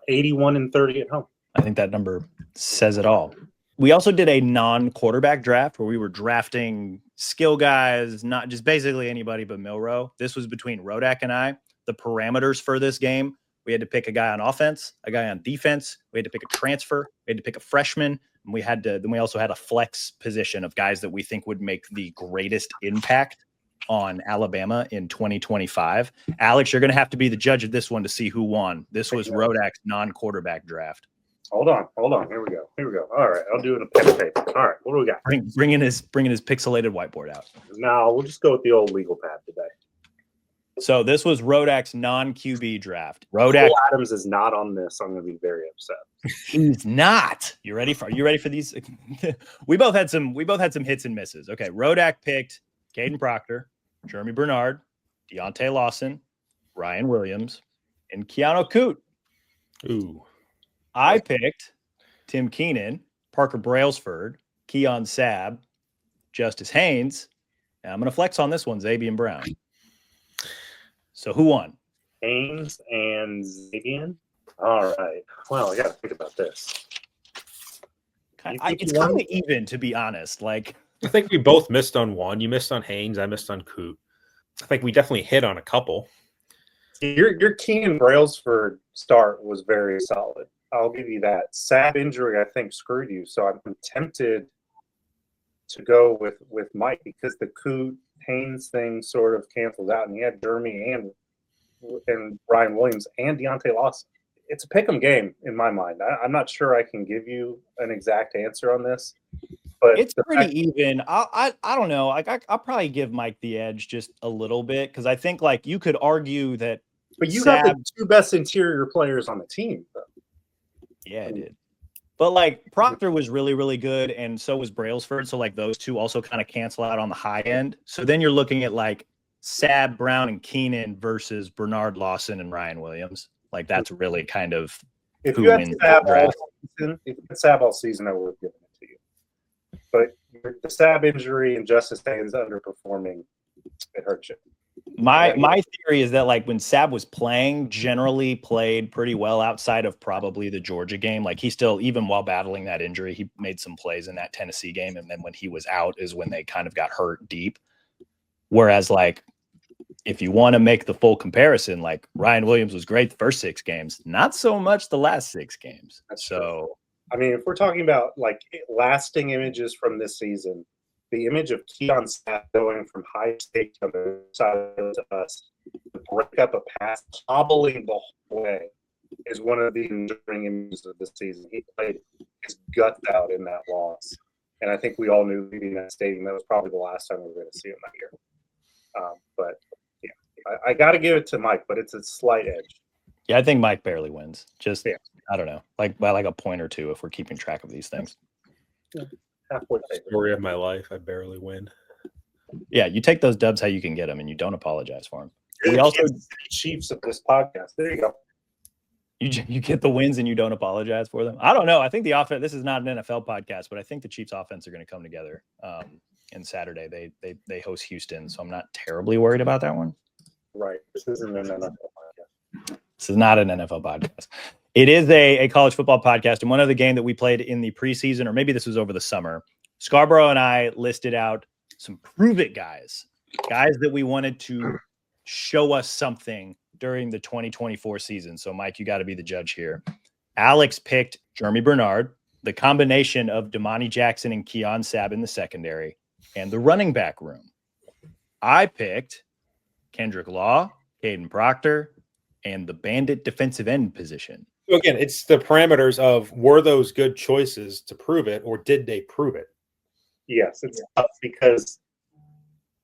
S3: 81-30 at home.
S1: I think that number says it all. We also did a non-quarterback draft where we were drafting skill guys, not just basically anybody but Milroe. This was between Rodak and I. The parameters for this game, we had to pick a guy on offense, a guy on defense. We had to pick a transfer. We had to pick a freshman. And then we also had a flex position of guys that we think would make the greatest impact on Alabama in 2025. Alex, you're going to have to be the judge of this one to see who won. This was Rodak's non-quarterback draft.
S3: Hold on. Here we go. All right, I'll do it in a pen and paper. All right, what do we got?
S1: Bringing his pixelated whiteboard out.
S3: No, we'll just go with the old legal pad today.
S1: So this was Rodak's non-QB draft.
S3: Cole Adams is not on this. I'm going to be very upset.
S1: He's not. Are you ready for these? we both had some hits and misses. Okay, Rodak picked Caden Proctor, Jeremy Bernard, Deontay Lawson, Ryan Williams, and Keanu Coote.
S2: Ooh.
S1: I picked Tim Keenan, Parker Brailsford, Keon Sabb, Justice Haynes, and I'm going to flex on this one, Xavier Brown. So who won?
S3: Haynes and Xavier. All right. Well, I got to think about this.
S1: It's kind of even, to be honest. Like,
S2: I think we both missed on one. You missed on Haynes. I missed on Coote. I think we definitely hit on a couple.
S3: Your Keenan Brailsford start was very solid. I'll give you that. Sabb injury, I think, screwed you. So I'm tempted to go with Mike because the Coote Haynes thing sort of canceled out, and he had Jeremy and Ryan Williams and Deontay Lawson. It's a pick'em game in my mind. I'm not sure I can give you an exact answer on this, but
S1: it's pretty even. I don't know. Like I'll probably give Mike the edge just a little bit because I think like you could argue that.
S3: But you got the 2 best interior players on the team, though.
S1: Yeah, I did. But like Proctor was really, really good, and so was Brailsford. So like those two also kind of cancel out on the high end. So then you're looking at like Sabb, Brown, and Keenan versus Bernard Lawson and Ryan Williams. Like that's really kind of
S3: if you had Sabb all season, I would have given it to you. But the Sabb injury and Justice Haynes underperforming, it hurts you.
S1: My theory is that like when Sabb was playing, generally played pretty well outside of probably the Georgia game. Like he still, even while battling that injury, he made some plays in that Tennessee game. And then when he was out is when they kind of got hurt deep. Whereas like, if you want to make the full comparison, like Ryan Williams was great the first 6 games, not so much the last 6 games.
S3: That's
S1: so,
S3: true. I mean, if we're talking about like lasting images from this season, the image of Keon Sabb going from high state to the side to us, to break up a pass, hobbling the whole way, is one of the enduring images of this season. He played his guts out in that loss. And I think we all knew leaving that stadium that was probably the last time we were going to see him that year. But yeah, I got to give it to Mike, but it's a slight edge.
S1: Yeah, I think Mike barely wins. Just, yeah. I don't know, like by like a point or two if we're keeping track of these things.
S3: Yeah. Halfway
S2: story of my life. I barely win.
S1: Yeah, you take those dubs how you can get them, and you don't apologize for them.
S3: You're we also Chiefs of this podcast. There you go.
S1: You get the wins and you don't apologize for them. I don't know. I think the offense. This is not an NFL podcast, but I think the Chiefs' offense are going to come together. And Saturday they host Houston, so I'm not terribly worried about that one.
S3: Right. This isn't an NFL podcast.
S1: This is not an NFL podcast. It is a college football podcast, and one other game that we played in the preseason, or maybe this was over the summer, Scarborough and I listed out some prove it guys that we wanted to show us something during the 2024 season. So, Mike, you got to be the judge here. Alex picked Jeremy Bernard, the combination of Damani Jackson and Keon Sabb in the secondary, and the running back room. I picked Kendrick Law, Caden Proctor, and the bandit defensive end position.
S2: So again, it's the parameters of were those good choices to prove it, or did they prove it?
S3: Yes, it's tough because,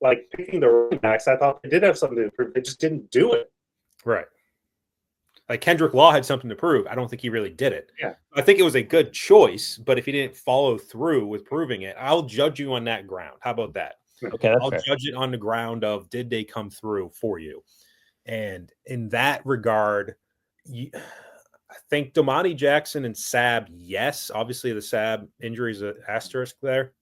S3: like, picking the running backs, I thought they did have something to prove. They just didn't do it.
S2: Right. Like Kendrick Law had something to prove. I don't think he really did it.
S3: Yeah.
S2: I think it was a good choice, but if he didn't follow through with proving it, I'll judge you on that ground. How about that?
S1: Okay, that's
S2: I'll
S1: fair.
S2: judge it on the ground of did they come through for you? And in that regard, I think Domani Jackson and Sabb, yes. Obviously, the Sabb injury is an asterisk there.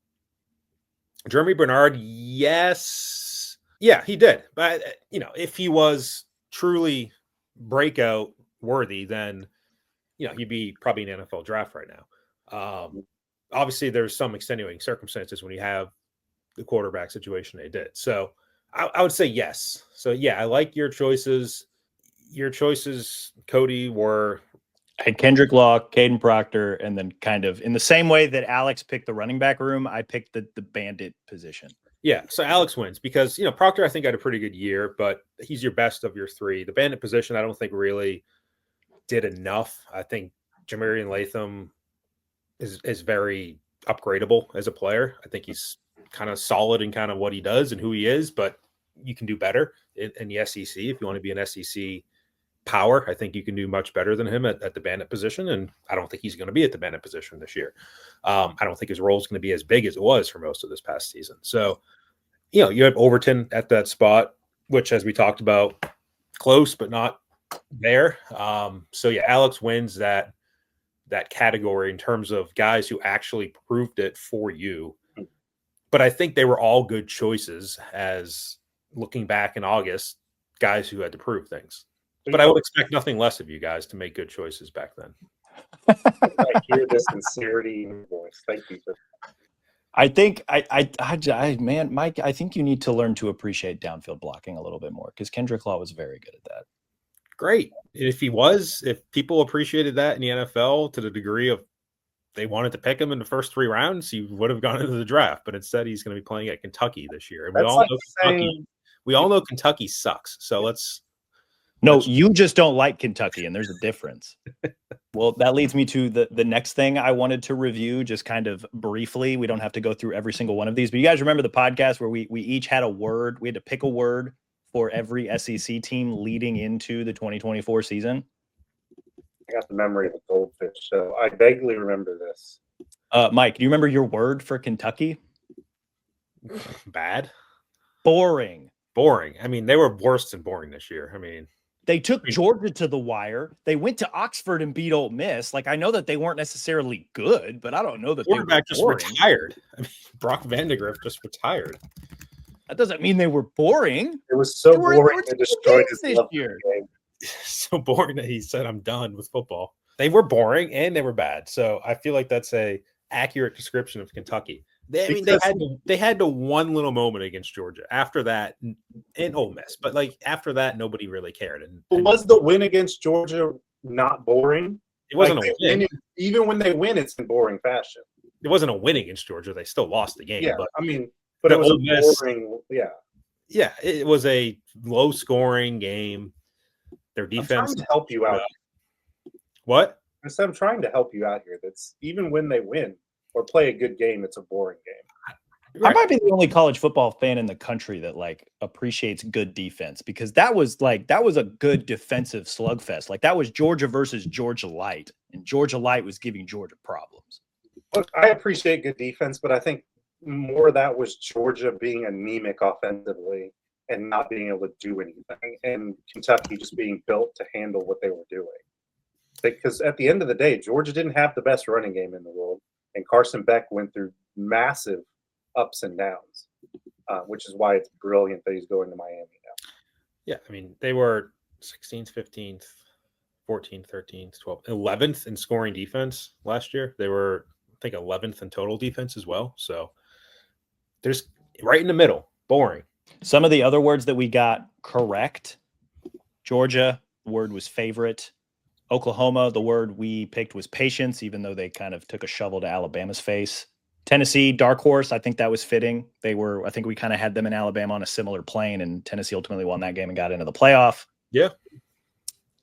S2: Jeremy Bernard, yes. Yeah, he did. But, if he was truly breakout worthy, then, he'd be probably in an NFL draft right now. Obviously, there's some extenuating circumstances when you have the quarterback situation they did. So I would say yes. So, yeah, I like your choices. Your choices, Cody, were
S1: I had Kendrick Law, Caden Proctor, and then kind of in the same way that Alex picked the running back room, I picked the bandit position.
S2: Yeah, so Alex wins because, Proctor, I think, had a pretty good year, but he's your best of your three. The bandit position, I don't think really did enough. I think Jamarian Latham is very upgradable as a player. I think he's kind of solid in kind of what he does and who he is, but you can do better in the SEC. If you want to be an SEC power, I think you can do much better than him at the bandit position, and I don't think he's going to be at the bandit position this year. I don't think his role is going to be as big as it was for most of this past season. So, you have Overton at that spot, which, as we talked about, close but not there. So yeah, Alex wins that category in terms of guys who actually proved it for you. But I think they were all good choices as looking back in August, guys who had to prove things. But I would expect nothing less of you guys to make good choices back then.
S3: I hear the sincerity in your voice. Thank you for that.
S1: I think man, Mike, I think you need to learn to appreciate downfield blocking a little bit more because Kendrick Law was very good at that.
S2: Great. If people appreciated that in the NFL to the degree of they wanted to pick him in the first 3 rounds, he would have gone into the draft. But instead, he's going to be playing at Kentucky this year. And we all know Kentucky sucks. So
S1: No, you just don't like Kentucky, and there's a difference. Well, that leads me to the next thing I wanted to review, just kind of briefly. We don't have to go through every single one of these, but you guys remember the podcast where we each had a word. We had to pick a word for every SEC team leading into the 2024 season.
S3: I got the memory of a goldfish, so I vaguely remember this.
S1: Mike, do you remember your word for Kentucky?
S2: Bad.
S1: Boring.
S2: I mean, they were worse than boring this year. I mean,
S1: they took Georgia to the wire. They went to Oxford and beat Ole Miss. Like, I know that they weren't necessarily good, but I don't know that
S2: quarterback just retired. I mean, Brock Vandegrift just retired.
S1: That doesn't mean they were boring.
S3: It was so boring they destroyed his
S1: this year.
S2: So boring that he said, "I'm done with football." They were boring and they were bad. So I feel like that's a accurate description of Kentucky. They had the one little moment against Georgia. After that, and Ole Miss, but like after that, nobody really cared. And
S3: was the win against Georgia not boring?
S2: It wasn't a win.
S3: Even when they win, it's in boring fashion.
S2: It wasn't a win against Georgia. They still lost the game.
S3: Yeah,
S2: but
S3: it was a boring. Yeah,
S2: yeah, it was a low-scoring game. Their defense.
S3: I'm trying to help you out.
S2: What?
S3: I'm trying to help you out here. That's even when they win or play a good game, it's a boring game.
S1: Right. I might be the only college football fan in the country that appreciates good defense because that was a good defensive slugfest. Like that was Georgia versus Georgia Light, and Georgia Light was giving Georgia problems.
S3: Look, I appreciate good defense, but I think more of that was Georgia being anemic offensively and not being able to do anything, and Kentucky just being built to handle what they were doing. Because at the end of the day, Georgia didn't have the best running game in the world, and Carson Beck went through massive ups and downs, which is why it's brilliant that he's going to Miami now.
S2: Yeah, I mean, they were 16th, 15th, 14th, 13th, 12th, 11th in scoring defense last year. They were, I think, 11th in total defense as well. So there's right in the middle, boring.
S1: Some of the other words that we got correct, Georgia, the word was favorite. Oklahoma, the word we picked was patience, even though they kind of took a shovel to Alabama's face. Tennessee, dark horse, I think that was fitting. I think we kind of had them in Alabama on a similar plane, and Tennessee ultimately won that game and got into the playoff.
S2: Yeah.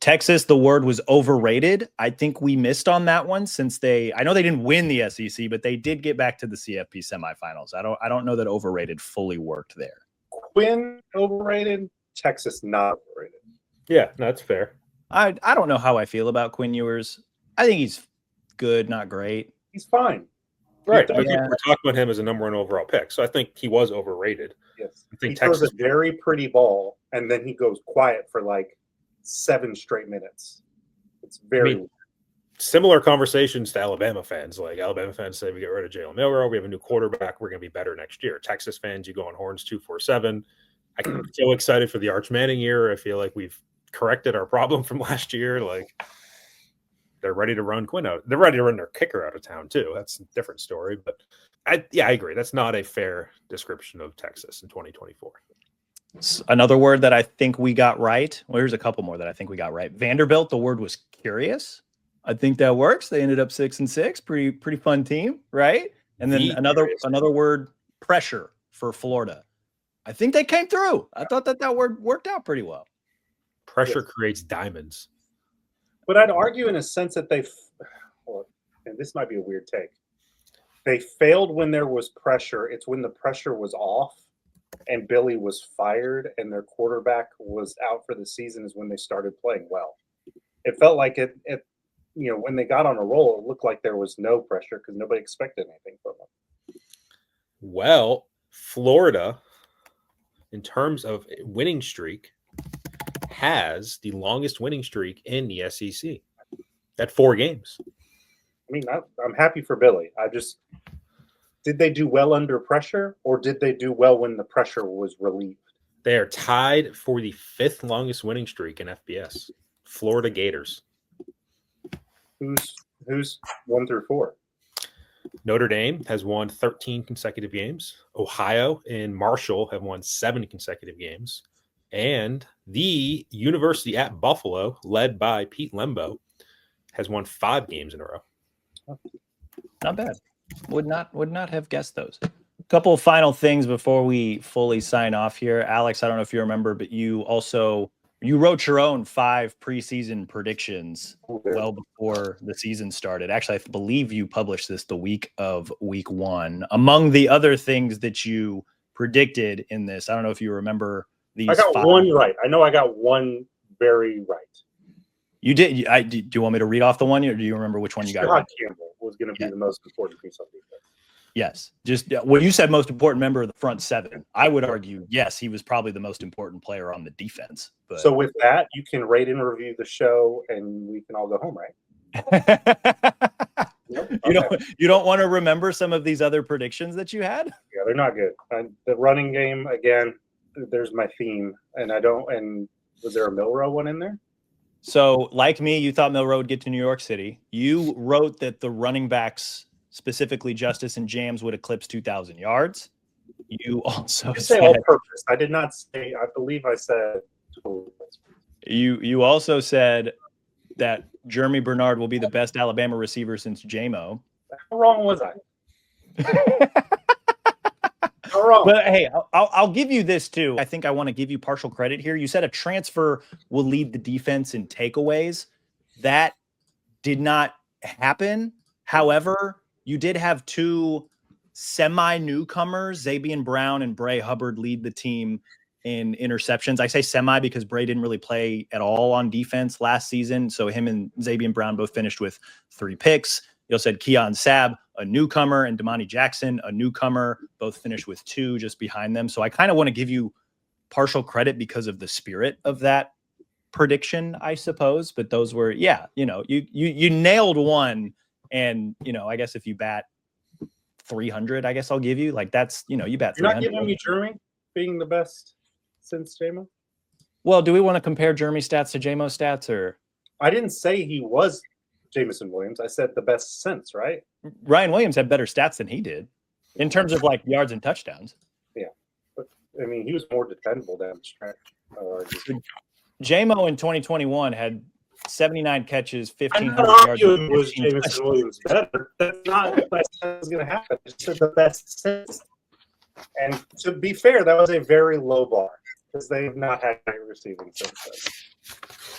S1: Texas, the word was overrated. I think we missed on that one since I know they didn't win the SEC, but they did get back to the CFP semifinals. I don't know that overrated fully worked there.
S3: Quinn overrated, Texas not overrated.
S2: Yeah, that's fair.
S1: I don't know how I feel about Quinn Ewers. I think he's good, not great.
S3: He's fine.
S2: Right. But we're talking about him as a number 1 overall pick. So I think he was overrated.
S3: Yes.
S2: I think
S3: he throws a very pretty ball, and then he goes quiet for like 7 straight minutes. It's very
S2: similar conversations to Alabama fans. Like Alabama fans say we get rid of Jalen Milroe, we have a new quarterback, we're going to be better next year. Texas fans, you go on horns 247. I'm so excited for the Arch Manning year. I feel like we've corrected our problem from last year. Like they're ready to run Quinn out. They're ready to run their kicker out of town too. That's a different story. But I agree. That's not a fair description of Texas in 2024.
S1: Another word that I think we got right. Well, here's a couple more that I think we got right. Vanderbilt, the word was curious. I think that works. They ended up 6-6. Pretty fun team, right? And then another word, pressure for Florida. I think they came through. I thought that word worked out pretty well.
S2: Pressure creates diamonds.
S3: But I'd argue in a sense that and this might be a weird take, they failed when there was pressure. It's when the pressure was off and Billy was fired and their quarterback was out for the season is when they started playing well. It felt like it when they got on a roll, it looked like there was no pressure because nobody expected anything from them.
S2: Well, Florida, in terms of winning streak, has the longest winning streak in the SEC at 4 games.
S3: I mean, I'm happy for Billy. Did they do well under pressure, or did they do well when the pressure was relieved?
S2: They are tied for the 5th longest winning streak in FBS. Florida Gators.
S3: Who's 1 through 4?
S2: Notre Dame has won 13 consecutive games. Ohio and Marshall have won 7 consecutive games. And the University at Buffalo, led by Pete Lembo, has won 5 games in a row.
S1: Not bad. Would not have guessed those. A couple of final things before we fully sign off here. Alex, I don't know if you remember, but you wrote your own 5 preseason predictions well before the season started. Actually, I believe you published this the week of week 1. Among the other things that you predicted in this, I don't know if you remember these.
S3: I got
S1: 5.
S3: 1 right. I know I got 1 very right.
S1: You did. Do you want me to read off the one, or do you remember which one you got right?
S3: Campbell was going to be the most important piece on defense.
S1: Yes. Just when you said most important member of the front 7, I would argue, yes, he was probably the most important player on the defense. But...
S3: So with that, you can rate and review the show, and we can all go home, right?
S1: You don't want to remember some of these other predictions that you had?
S3: Yeah, they're not good. The running game, again, there's my theme, and was there a Milroe one in there?
S1: So, like me, you thought Milroe would get to New York City. You wrote that the running backs, specifically Justice and James, would eclipse 2,000 yards. You also said
S3: all purpose. I did not say. I believe I said.
S1: You also said that Jeremy Bernard will be the best Alabama receiver since J-Mo.
S3: How wrong was I? How wrong?
S1: But hey, I'll give you this too. I think I want to give you partial credit here. You said a transfer will lead the defense in takeaways. That did not happen. However, you did have 2 semi-newcomers, Zabian Brown and Bray Hubbard, lead the team in interceptions. I say semi because Bray didn't really play at all on defense last season. So him and Zabian Brown both finished with 3 picks. You also said Keon Sabb, a newcomer, and Damani Jackson, a newcomer, both finished with 2 just behind them. So I kind of want to give you partial credit because of the spirit of that prediction, I suppose. But those were, you nailed one. And, I guess if you bat 300, I guess I'll give you. Like, that's, you bat 300.
S3: You're not giving me Jeremy being the best since J-Mo?
S1: Well, do we want to compare Jeremy stats to J-Mo stats, or?
S3: I didn't say he was Jamison Williams. I said the best since, right?
S1: Ryan Williams had better stats than he did in terms of like yards and touchdowns.
S3: Yeah. But I mean, he was more dependable down the stretch.
S1: J-Mo in 2021 had 79 catches, 1,500 yards.
S3: Was Jamison Williams better? That's not what I said was going to happen. I said the best since. And to be fair, that was a very low bar because they've not had great receiving since then.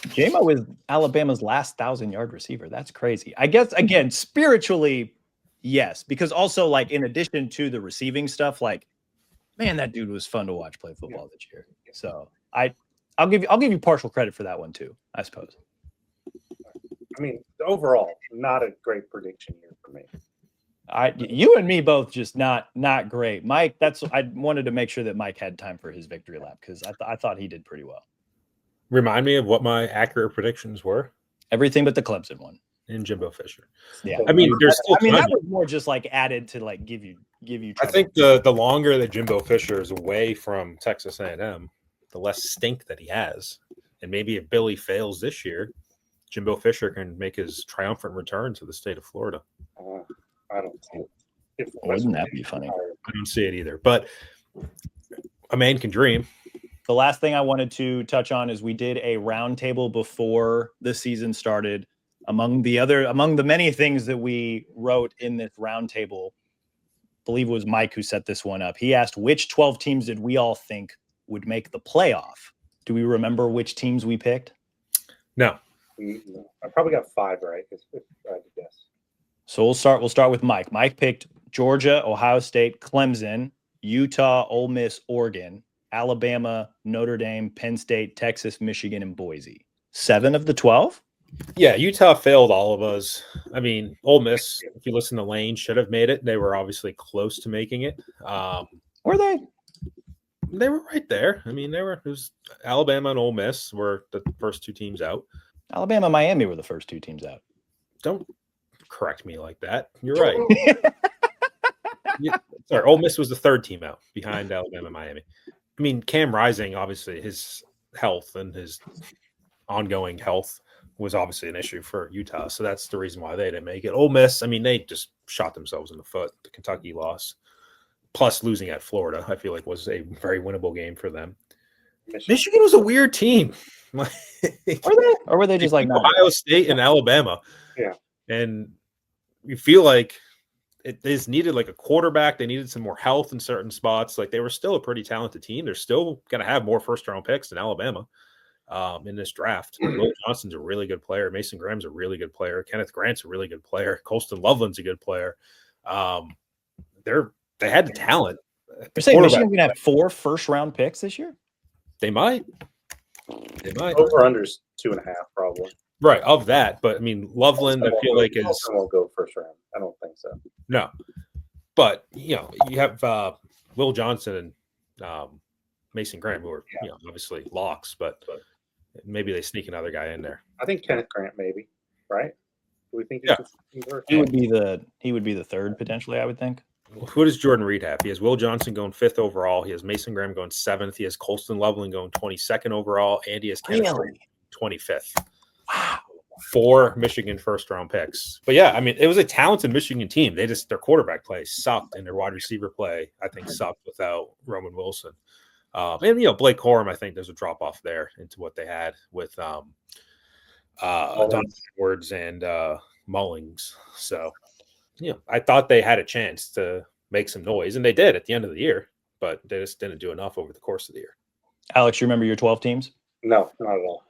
S1: J-Mo is Alabama's last 1,000-yard receiver. That's crazy. I guess, again, spiritually, yes, because also, like, in addition to the receiving stuff, like, man, that dude was fun to watch play football this year. So I'll give you partial credit for that one too, I suppose.
S3: I mean, overall, not a great prediction year for me.
S1: You and me both just not great. Mike, I wanted to make sure that Mike had time for his victory lap because I thought he did pretty well.
S2: Remind me of what my accurate predictions were.
S1: Everything but the Clemson one.
S2: And Jimbo Fisher.
S1: Yeah,
S2: I mean, there's still.
S1: that was more just like added to like give you.
S2: I think the longer that Jimbo Fisher is away from Texas A&M, the less stink that he has. And maybe if Billy fails this year, Jimbo Fisher can make his triumphant return to the state of Florida.
S3: I don't see it.
S1: Wouldn't that be funny?
S2: I don't see it either. But a man can dream.
S1: The last thing I wanted to touch on is we did a roundtable before the season started. Among the many things that we wrote in this roundtable, I believe it was Mike who set this one up. He asked which 12 teams did we all think would make the playoff? Do we remember which teams we picked?
S2: No.
S3: I probably got 5 right. If I had to guess.
S1: So we'll start with Mike. Mike picked Georgia, Ohio State, Clemson, Utah, Ole Miss, Oregon, Alabama, Notre Dame, Penn State, Texas, Michigan, and Boise. 7 of the 12?
S2: Yeah, Utah failed all of us. I mean, Ole Miss, if you listen to Lane, should have made it. They were obviously close to making it.
S1: Were they?
S2: They were right there. I mean, it was Alabama and Ole Miss were the first 2 teams out.
S1: Alabama and Miami were the first 2 teams out.
S2: Don't correct me like that. You're right. Sorry, Ole Miss was the 3rd team out behind Alabama and Miami. I mean, Cam Rising, obviously, his health and his ongoing health was obviously an issue for Utah. So that's the reason why they didn't make it. Ole Miss, I mean, they just shot themselves in the foot. The Kentucky loss, plus losing at Florida, I feel like was a very winnable game for them. Michigan was a weird team.
S1: Were they? Or were they just like
S2: Ohio State and Alabama?
S3: Yeah.
S2: And you feel like they just needed like a quarterback. They needed some more health in certain spots. Like they were still a pretty talented team. They're still going to have more first-round picks than Alabama in this draft. Will Johnson's a really good player. Mason Graham's a really good player. Kenneth Grant's a really good player. Colston Loveland's a good player. They had the talent.
S1: You're saying Michigan's going to have 4 first-round picks this year?
S2: They might.
S3: Over unders 2.5 probably.
S2: Right, of that. But I mean, Loveland, I feel like
S3: won't go first round. I don't think so.
S2: No. But you have Will Johnson and Mason Graham, who are obviously locks, but maybe they sneak another guy in there.
S3: I think Kenneth Grant, maybe, right? Do we think
S1: he would be the 3rd potentially, I would think.
S2: Who does Jordan Reed have? He has Will Johnson going 5th overall. He has Mason Graham going 7th. He has Colston Loveland going 22nd overall, and he has Kenneth Grant 25th.
S1: Wow.
S2: 4 Michigan first-round picks. But yeah, I mean, it was a talented Michigan team. Their quarterback play sucked, and their wide receiver play, I think, sucked without Roman Wilson. And Blake Corum, I think there's a drop off there into what they had with Don Edwards and Mullings. So, I thought they had a chance to make some noise, and they did at the end of the year, but they just didn't do enough over the course of the year.
S1: Alex, you remember your 12 teams?
S3: No, not at all.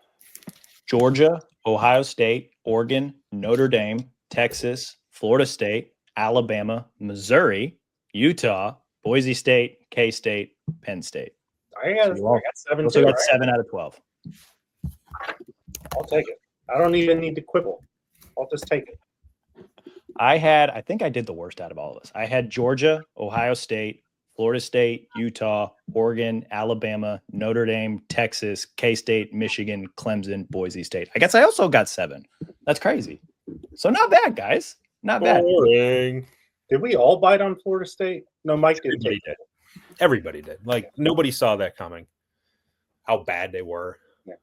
S1: Georgia, Ohio State, Oregon, Notre Dame, Texas, Florida State, Alabama, Missouri, Utah, Boise State, K-State, Penn State.
S3: I got 7
S1: too. That's 7 out of 12.
S3: I'll take it. I don't even need to quibble. I'll just take it.
S1: I think I did the worst out of all of us. I had Georgia, Ohio State, Florida State, Utah, Oregon, Alabama, Notre Dame, Texas, K-State, Michigan, Clemson, Boise State. I guess I also got 7. That's crazy. So not bad, guys. Not bad.
S2: Boring.
S3: Did we all bite on Florida State? No, Mike didn't.
S2: Everybody did. Like, nobody saw that coming, how bad they were.
S3: Yeah.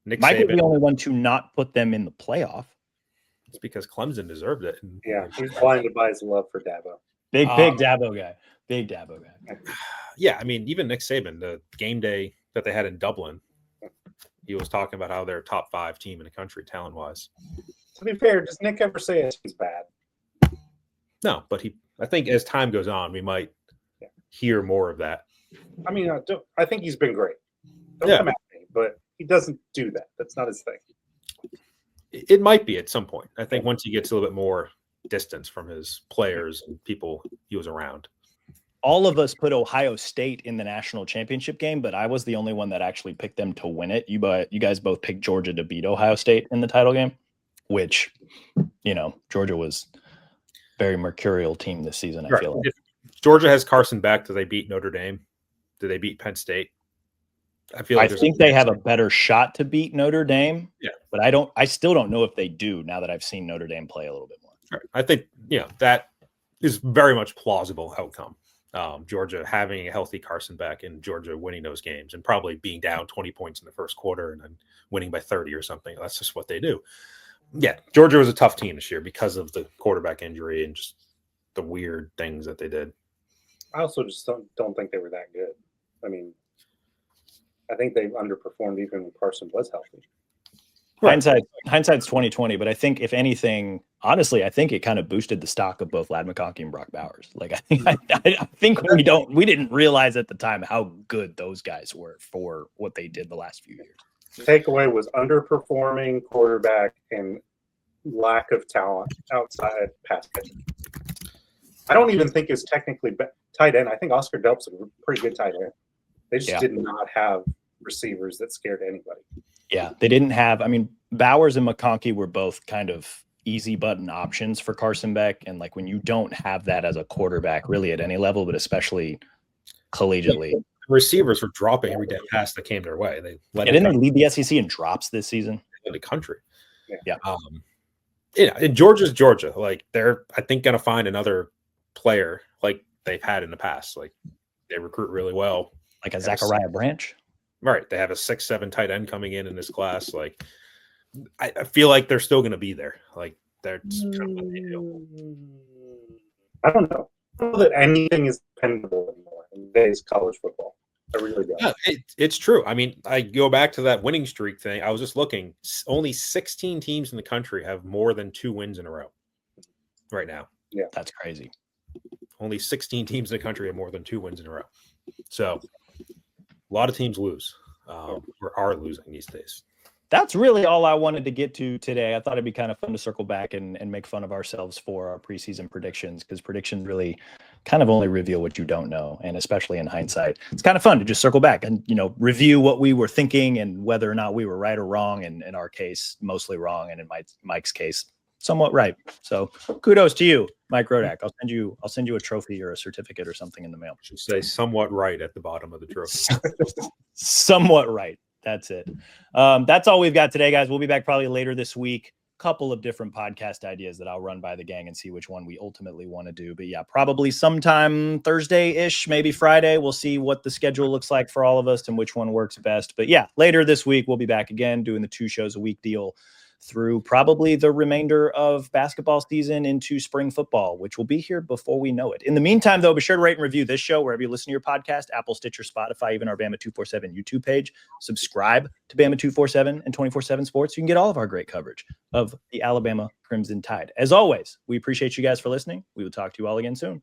S1: Mike was the only one to not put them in the playoff.
S2: It's because Clemson deserved it.
S3: Yeah, he's blinded by his love for Dabo.
S1: Big Dabo guy. Big Dabo guy.
S2: Yeah, I mean, even Nick Saban, the game day that they had in Dublin, he was talking about how they're a top 5 team in the country, talent-wise.
S3: To be fair, does Nick ever say he's bad?
S2: No, but I think as time goes on, we might hear more of that.
S3: I mean, I think he's been great. Don't come at me, but he doesn't do that. That's not his thing.
S2: It might be at some point. I think once he gets a little bit more distance from his players and people he was around.
S1: All of us put Ohio State in the national championship game, but I was the only one that actually picked them to win it. You guys both picked Georgia to beat Ohio State in the title game, which, Georgia was very mercurial team this season. I feel like.
S2: If Georgia has Carson back, do they beat Notre Dame? Do they beat Penn State?
S1: I think they have a better shot to beat Notre Dame.
S2: Yeah,
S1: but I still don't know if they do now that I've seen Notre Dame play a little bit more.
S2: Sure. I think that is very much plausible outcome. Georgia having a healthy Carson back and Georgia winning those games and probably being down 20 points in the first quarter and then winning by 30 or something. That's just what they do. Yeah, Georgia was a tough team this year because of the quarterback injury and just the weird things that they did.
S3: I also just don't think they were that good. I mean, I think they underperformed even when Carson was healthy.
S1: Hindsight's 2020, but I think if anything, honestly, I think it kind of boosted the stock of both Ladd McConkey and Brock Bowers. Like I think we didn't realize at the time how good those guys were for what they did the last few years.
S3: The takeaway was underperforming quarterback and lack of talent outside pass catching. I don't even think it's technically tight end. I think Oscar Delp's a pretty good tight end. They just did not have receivers that scared anybody.
S1: Yeah, they didn't have. I mean, Bowers and McConkey were both kind of easy button options for Carson Beck, and like when you don't have that as a quarterback, really at any level, but especially collegiately,
S2: receivers were dropping every damn pass that came their way.
S1: Didn't they lead the SEC in drops this season
S2: in the country?
S1: Yeah.
S2: And Georgia's Georgia. Like they're, I think, going to find another player like they've had in the past. Like they recruit really well,
S1: like a Zachariah Branch.
S2: Right. They have a 6'7" tight end coming in this class. Like, I feel like they're still going to be there. Like, they're kind of what they do.
S3: I don't know. I don't know that anything is dependable anymore in today's college football. I really don't.
S2: Yeah, it's true. I mean, I go back to that winning streak thing. I was just looking. Only 16 teams in the country have more than 2 wins in a row right now.
S3: Yeah.
S1: That's crazy.
S2: Only 16 teams in the country have more than 2 wins in a row. So, a lot of teams lose or are losing these days.
S1: That's really all I wanted to get to today. I thought it'd be kind of fun to circle back and make fun of ourselves for our preseason predictions, because predictions really kind of only reveal what you don't know. And especially in hindsight, it's kind of fun to just circle back and, review what we were thinking and whether or not we were right or wrong. And in our case, mostly wrong. And in Mike's case, somewhat right. So kudos to you, Mike Rodak. I'll send you a trophy or a certificate or something in the mail.
S2: Should say somewhat right at the bottom of the trophy.
S1: Somewhat right. That's it. That's all we've got today, guys. We'll be back probably later this week. Couple of different podcast ideas that I'll run by the gang and see which one we ultimately want to do. But yeah, probably sometime Thursday-ish, maybe Friday. We'll see what the schedule looks like for all of us and which one works best. But yeah, later this week, we'll be back again doing the 2 shows a week deal through probably the remainder of basketball season into spring football, which will be here before we know it. In the meantime, though, be sure to rate and review this show wherever you listen to your podcast, Apple, Stitcher, Spotify, even our Bama 247 YouTube page. Subscribe to Bama 247 and 24/7 Sports. You can get all of our great coverage of the Alabama Crimson Tide. As always, we appreciate you guys for listening. We will talk to you all again soon.